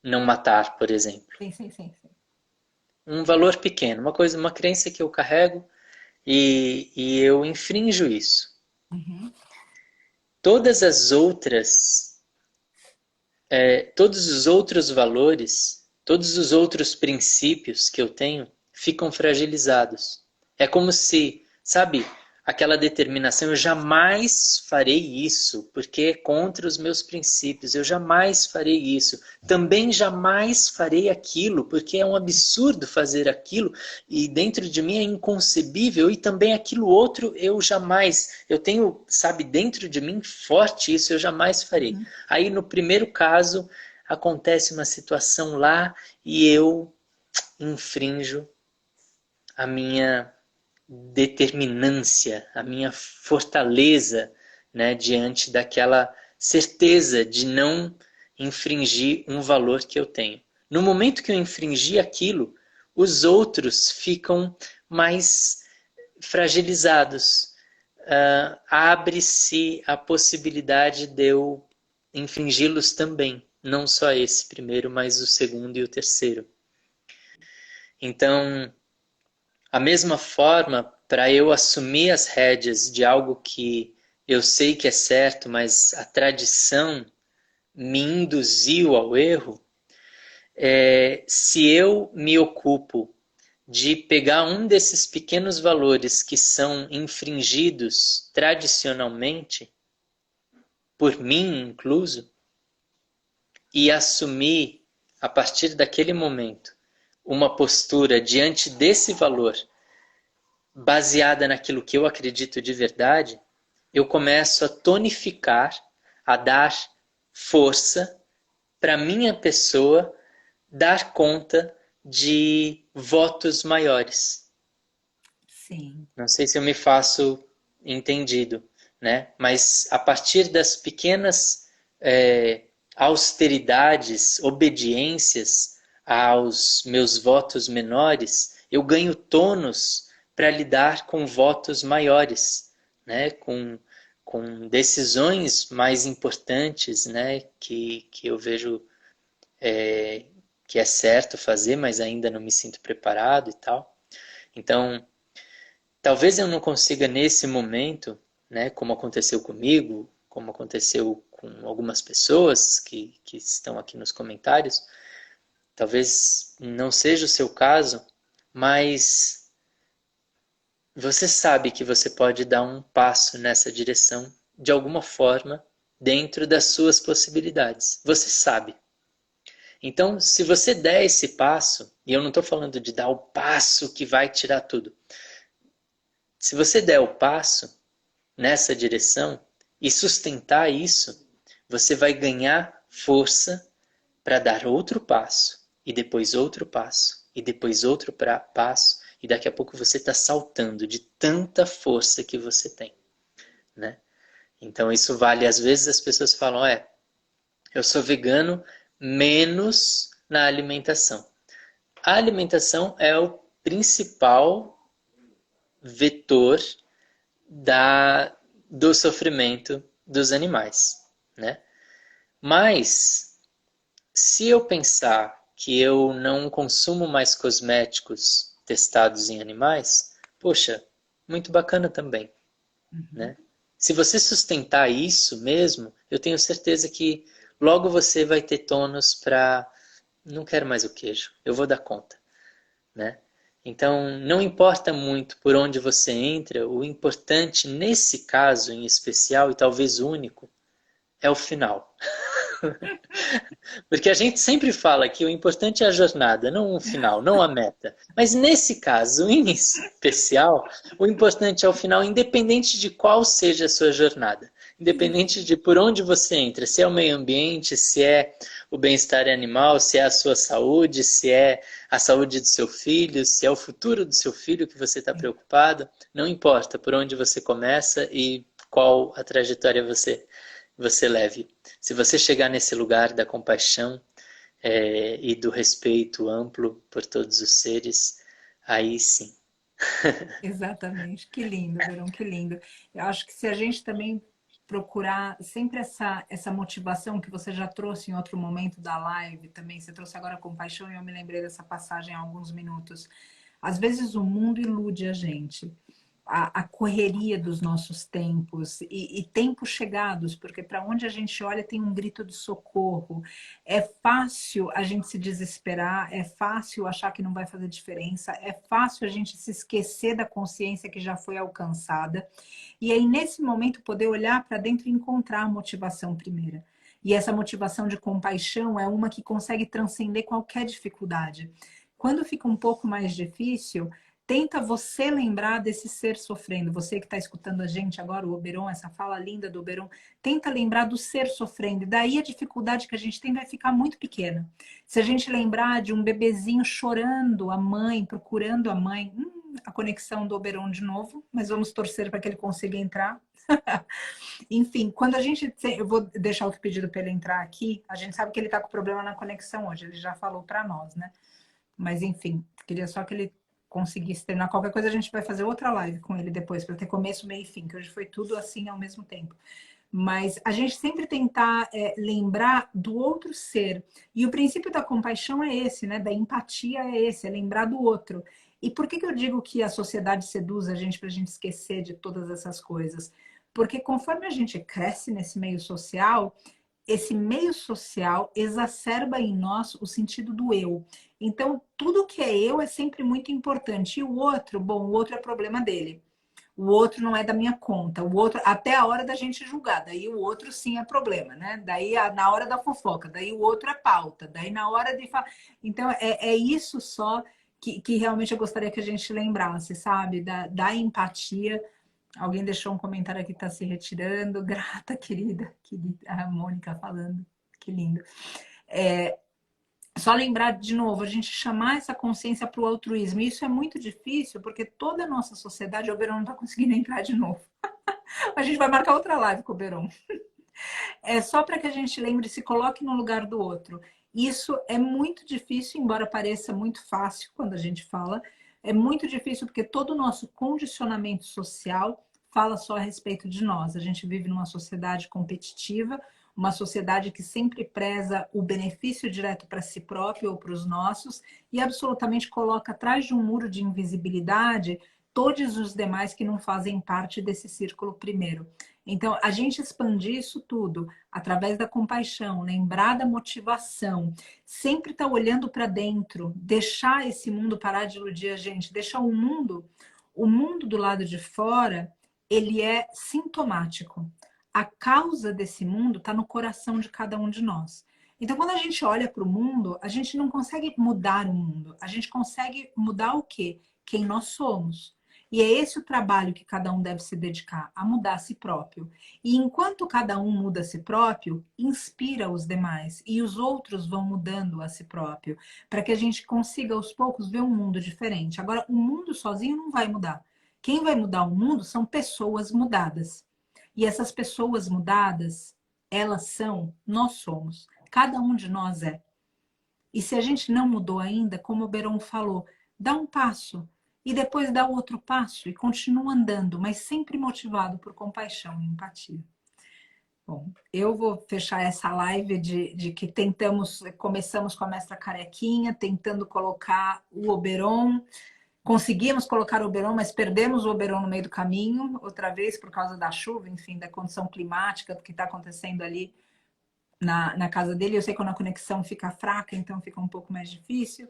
não matar, por exemplo. Sim, sim, sim, sim. Um valor pequeno, uma coisa, uma crença que eu carrego e eu infrinjo isso. Uhum. Todas as outras todos os outros valores, todos os outros princípios que eu tenho ficam fragilizados. É como se, sabe, aquela determinação, eu jamais farei isso, porque é contra os meus princípios, eu jamais farei isso. Também jamais farei aquilo, porque é um absurdo fazer aquilo, e dentro de mim é inconcebível, e também aquilo outro eu jamais. Eu tenho, sabe, dentro de mim forte isso, eu jamais farei. Uhum. Aí no primeiro caso, acontece uma situação lá e eu infrinjo a minha determinância, a minha fortaleza, né, diante daquela certeza de não infringir um valor que eu tenho. No momento que eu infringir aquilo, os outros ficam mais fragilizados. Abre-se a possibilidade de eu infringi-los também. Não só esse primeiro, mas o segundo e o terceiro. Então, a mesma forma, para eu assumir as rédeas de algo que eu sei que é certo, mas a tradição me induziu ao erro, se eu me ocupo de pegar um desses pequenos valores que são infringidos tradicionalmente, por mim incluso, e assumir, a partir daquele momento, uma postura diante desse valor baseada naquilo que eu acredito de verdade, eu começo a tonificar, a dar força para minha pessoa dar conta de votos maiores. Sim. Não sei se eu me faço entendido, né? Mas a partir das pequenas austeridades, obediências aos meus votos menores, eu ganho tônus para lidar com votos maiores, né? Com decisões mais importantes, né? Que eu vejo que é certo fazer, mas ainda não me sinto preparado e tal. Então, talvez eu não consiga nesse momento, né, como aconteceu comigo, como aconteceu com algumas pessoas que estão aqui nos comentários, talvez não seja o seu caso, mas você sabe que você pode dar um passo nessa direção de alguma forma dentro das suas possibilidades. Você sabe. Então, se você der esse passo, e eu não estou falando de dar o passo que vai tirar tudo, se você der o passo nessa direção e sustentar isso, você vai ganhar força para dar outro passo, e depois outro passo, e depois outro passo, e daqui a pouco você está saltando de tanta força que você tem, né? Então isso vale, às vezes as pessoas falam, eu sou vegano menos na alimentação. A alimentação é o principal vetor do sofrimento dos animais, né? Mas se eu pensar que eu não consumo mais cosméticos testados em animais, poxa, muito bacana também, Uhum. né? Se você sustentar isso mesmo, eu tenho certeza que logo você vai ter tônus para não quero mais o queijo, eu vou dar conta, né? Então, não importa muito por onde você entra, o importante nesse caso em especial, e talvez único, é o final. Porque a gente sempre fala que o importante é a jornada, não o final, não a meta. Mas nesse caso em especial, o importante é o final, independente de qual seja a sua jornada. Independente de por onde você entra, se é o meio ambiente, se é o bem-estar animal, se é a sua saúde, se é a saúde do seu filho, se é o futuro do seu filho que você está preocupado, não importa por onde você começa e qual a trajetória você leve. Se você chegar nesse lugar da compaixão e do respeito amplo por todos os seres, aí sim. Exatamente. Que lindo, Verão, que lindo. Eu acho que se a gente também procurar sempre essa motivação que você já trouxe em outro momento da live também, você trouxe agora compaixão e eu me lembrei dessa passagem há alguns minutos. Às vezes o mundo ilude a gente. a correria dos nossos tempos e tempos chegados, porque para onde a gente olha tem um grito de socorro. É fácil a gente se desesperar, é fácil achar que não vai fazer diferença, é fácil a gente se esquecer da consciência que já foi alcançada. E aí, nesse momento, poder olhar para dentro e encontrar a motivação primeira. E essa motivação de compaixão é uma que consegue transcender qualquer dificuldade. Quando fica um pouco mais difícil, tenta você lembrar desse ser sofrendo. Você que está escutando a gente agora, o Oberon, essa fala linda do Oberon, tenta lembrar do ser sofrendo. E daí a dificuldade que a gente tem vai ficar muito pequena. Se a gente lembrar de um bebezinho chorando, a mãe, procurando a mãe, a conexão do Oberon de novo, mas vamos torcer para que ele consiga entrar. Enfim, quando a gente... Eu vou deixar outro pedido para ele entrar aqui. A gente sabe que ele está com problema na conexão hoje. Ele já falou para nós, né? Mas enfim, queria só que ele conseguisse terminar. Qualquer coisa a gente vai fazer outra live com ele depois, para ter começo, meio e fim, que hoje foi tudo assim ao mesmo tempo. Mas a gente sempre tentar lembrar do outro ser. E o princípio da compaixão é esse, né? Da empatia é esse, é lembrar do outro. E por que eu digo que a sociedade seduz a gente para a gente esquecer de todas essas coisas? Porque conforme a gente cresce nesse meio social, esse meio social exacerba em nós o sentido do eu. Então, tudo que é eu é sempre muito importante. E o outro, bom, o outro é problema dele. O outro não é da minha conta. O outro, até a hora da gente julgar. Daí o outro sim é problema, né? Daí na hora da fofoca. Daí o outro é pauta. Daí na hora de falar. Então, é isso só que realmente eu gostaria que a gente lembrasse, sabe? Da empatia. Alguém deixou um comentário aqui que está se retirando. Grata, querida. A Mônica falando. Que lindo. Só lembrar de novo, a gente chamar essa consciência para o altruísmo. Isso é muito difícil, porque toda a nossa sociedade, o Oberon não está conseguindo entrar de novo. A gente vai marcar outra live com o Oberon. É só para que a gente lembre e se coloque no lugar do outro. Isso é muito difícil, embora pareça muito fácil quando a gente fala. É muito difícil porque todo o nosso condicionamento social fala só a respeito de nós. A gente vive numa sociedade competitiva, uma sociedade que sempre preza o benefício direto para si próprio ou para os nossos e absolutamente coloca atrás de um muro de invisibilidade todos os demais que não fazem parte desse círculo primeiro. Então, a gente expandir isso tudo através da compaixão, lembrar da motivação, sempre estar olhando para dentro, deixar esse mundo parar de iludir a gente, deixar o mundo do lado de fora, ele é sintomático. A causa desse mundo está no coração de cada um de nós. Então, quando a gente olha para o mundo, a gente não consegue mudar o mundo. A gente consegue mudar o quê? Quem nós somos. E é esse o trabalho que cada um deve se dedicar, a mudar a si próprio. E enquanto cada um muda a si próprio, inspira os demais. E os outros vão mudando a si próprio. Para que a gente consiga, aos poucos, ver um mundo diferente. Agora, o mundo sozinho não vai mudar. Quem vai mudar o mundo são pessoas mudadas. E essas pessoas mudadas, elas são, nós somos. Cada um de nós é. E se a gente não mudou ainda, como o Beron falou, dá um passo e depois dá outro passo e continua andando, mas sempre motivado por compaixão e empatia. Bom, eu vou fechar essa live de que começamos com a mestra Carequinha, tentando colocar o Oberon. Conseguimos colocar o Oberon, mas perdemos o Oberon no meio do caminho, outra vez por causa da chuva, enfim, da condição climática, do que está acontecendo ali na casa dele. Eu sei que quando a conexão fica fraca, então fica um pouco mais difícil.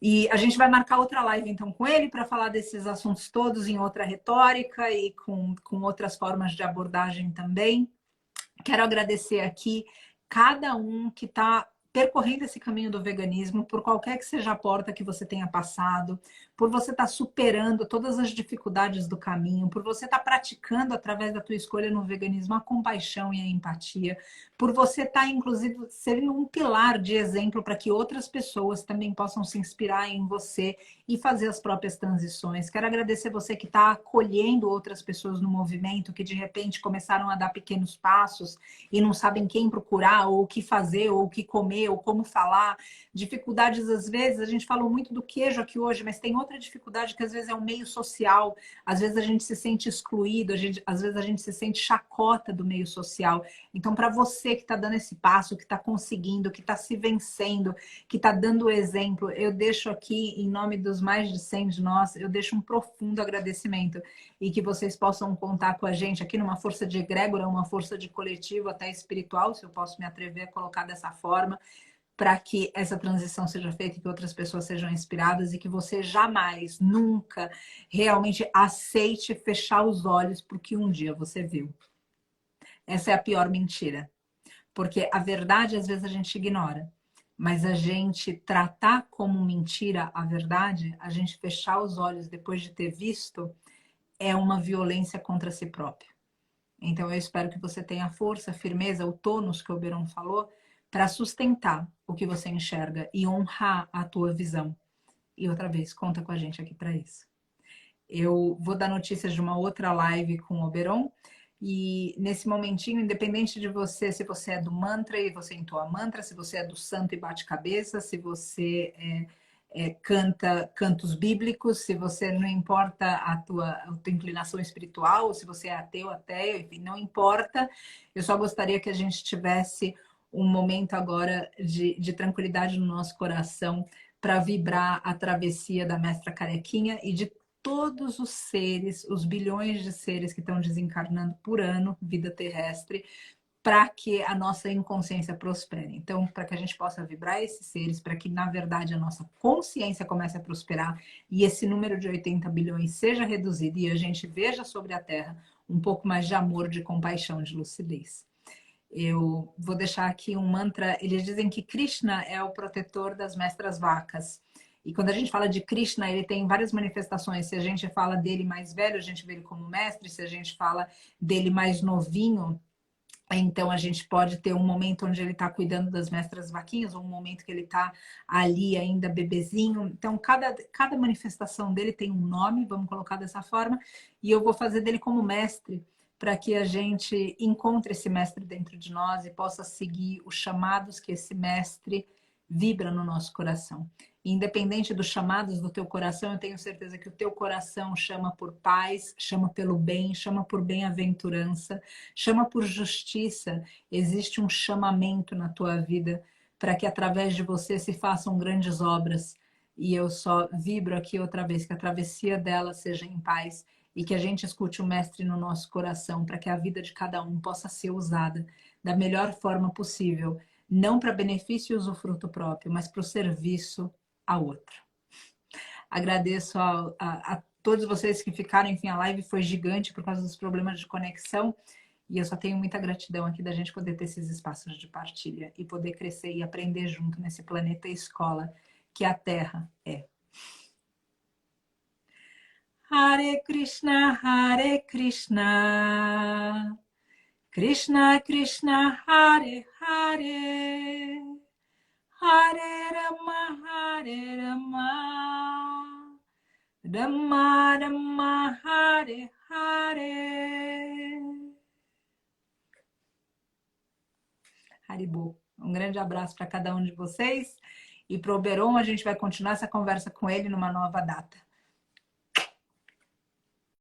E a gente vai marcar outra live, então, com ele para falar desses assuntos todos em outra retórica e com outras formas de abordagem também. Quero agradecer aqui cada um que está percorrendo esse caminho do veganismo, por qualquer que seja a porta que você tenha passado, por você estar superando todas as dificuldades do caminho, por você estar praticando através da tua escolha no veganismo a compaixão e a empatia, por você estar, inclusive, sendo um pilar de exemplo para que outras pessoas também possam se inspirar em você e fazer as próprias transições. Quero agradecer você que está acolhendo outras pessoas no movimento, que de repente começaram a dar pequenos passos e não sabem quem procurar, ou o que fazer, ou o que comer, ou como falar. Dificuldades, às vezes, a gente falou muito do queijo aqui hoje, mas tem outra dificuldade que às vezes é o meio social. Às vezes a gente se sente excluído, às vezes a gente se sente chacota do meio social. Então, para você você que está dando esse passo, que está conseguindo, que está se vencendo, que está dando o exemplo. Eu deixo aqui, em nome dos mais de 100 de nós, eu deixo um profundo agradecimento e que vocês possam contar com a gente aqui numa força de egrégora, uma força de coletivo, até espiritual, se eu posso me atrever a colocar dessa forma, para que essa transição seja feita e que outras pessoas sejam inspiradas e que você jamais, nunca, realmente aceite fechar os olhos para o que um dia você viu. Essa é a pior mentira. Porque a verdade, às vezes, a gente ignora. Mas a gente tratar como mentira a verdade, a gente fechar os olhos depois de ter visto, é uma violência contra si próprio. Então, eu espero que você tenha força, firmeza, o tônus que o Oberon falou, para sustentar o que você enxerga e honrar a tua visão. E outra vez, conta com a gente aqui para isso. Eu vou dar notícias de uma outra live com o Oberon. E nesse momentinho, independente de você, se você é do mantra e você entoa mantra, se você é do santo e bate cabeça, se você canta cantos bíblicos, se você não importa a tua inclinação espiritual, se você é ateu, enfim, não importa. Eu só gostaria que a gente tivesse um momento agora de tranquilidade no nosso coração para vibrar a travessia da Mestra Carequinha e de todos os seres, os bilhões de seres que estão desencarnando por ano, vida terrestre, para que a nossa inconsciência prospere. Então, para que a gente possa vibrar esses seres, para que, na verdade, a nossa consciência comece a prosperar e esse número de 80 bilhões seja reduzido e a gente veja sobre a Terra um pouco mais de amor, de compaixão, de lucidez. Eu vou deixar aqui um mantra. Eles dizem que Krishna é o protetor das mestras vacas. E quando a gente fala de Krishna, ele tem várias manifestações. Se a gente fala dele mais velho, a gente vê ele como mestre. Se a gente fala dele mais novinho, então a gente pode ter um momento onde ele está cuidando das mestras vaquinhas, ou um momento que ele está ali ainda bebezinho. Então cada manifestação dele tem um nome, vamos colocar dessa forma, e eu vou fazer dele como mestre, para que a gente encontre esse mestre dentro de nós e possa seguir os chamados que esse mestre vibra no nosso coração. Independente dos chamados do teu coração, eu tenho certeza que o teu coração chama por paz, chama pelo bem, chama por bem-aventurança, chama por justiça. Existe um chamamento na tua vida para que através de você se façam grandes obras. E eu só vibro aqui outra vez, que a travessia dela seja em paz e que a gente escute o mestre no nosso coração para que a vida de cada um possa ser usada da melhor forma possível, não para benefício e usufruto próprio, mas para o serviço a outro. Agradeço a todos vocês que ficaram, enfim, a live foi gigante por causa dos problemas de conexão e eu só tenho muita gratidão aqui da gente poder ter esses espaços de partilha e poder crescer e aprender junto nesse planeta escola que a Terra é. Hare Krishna, Krishna Krishna, Hare Hare, Hare Rama, Rama Rama, Hare Hare. Haribo. Um grande abraço para cada um de vocês. E para o Oberon, a gente vai continuar essa conversa com ele numa nova data.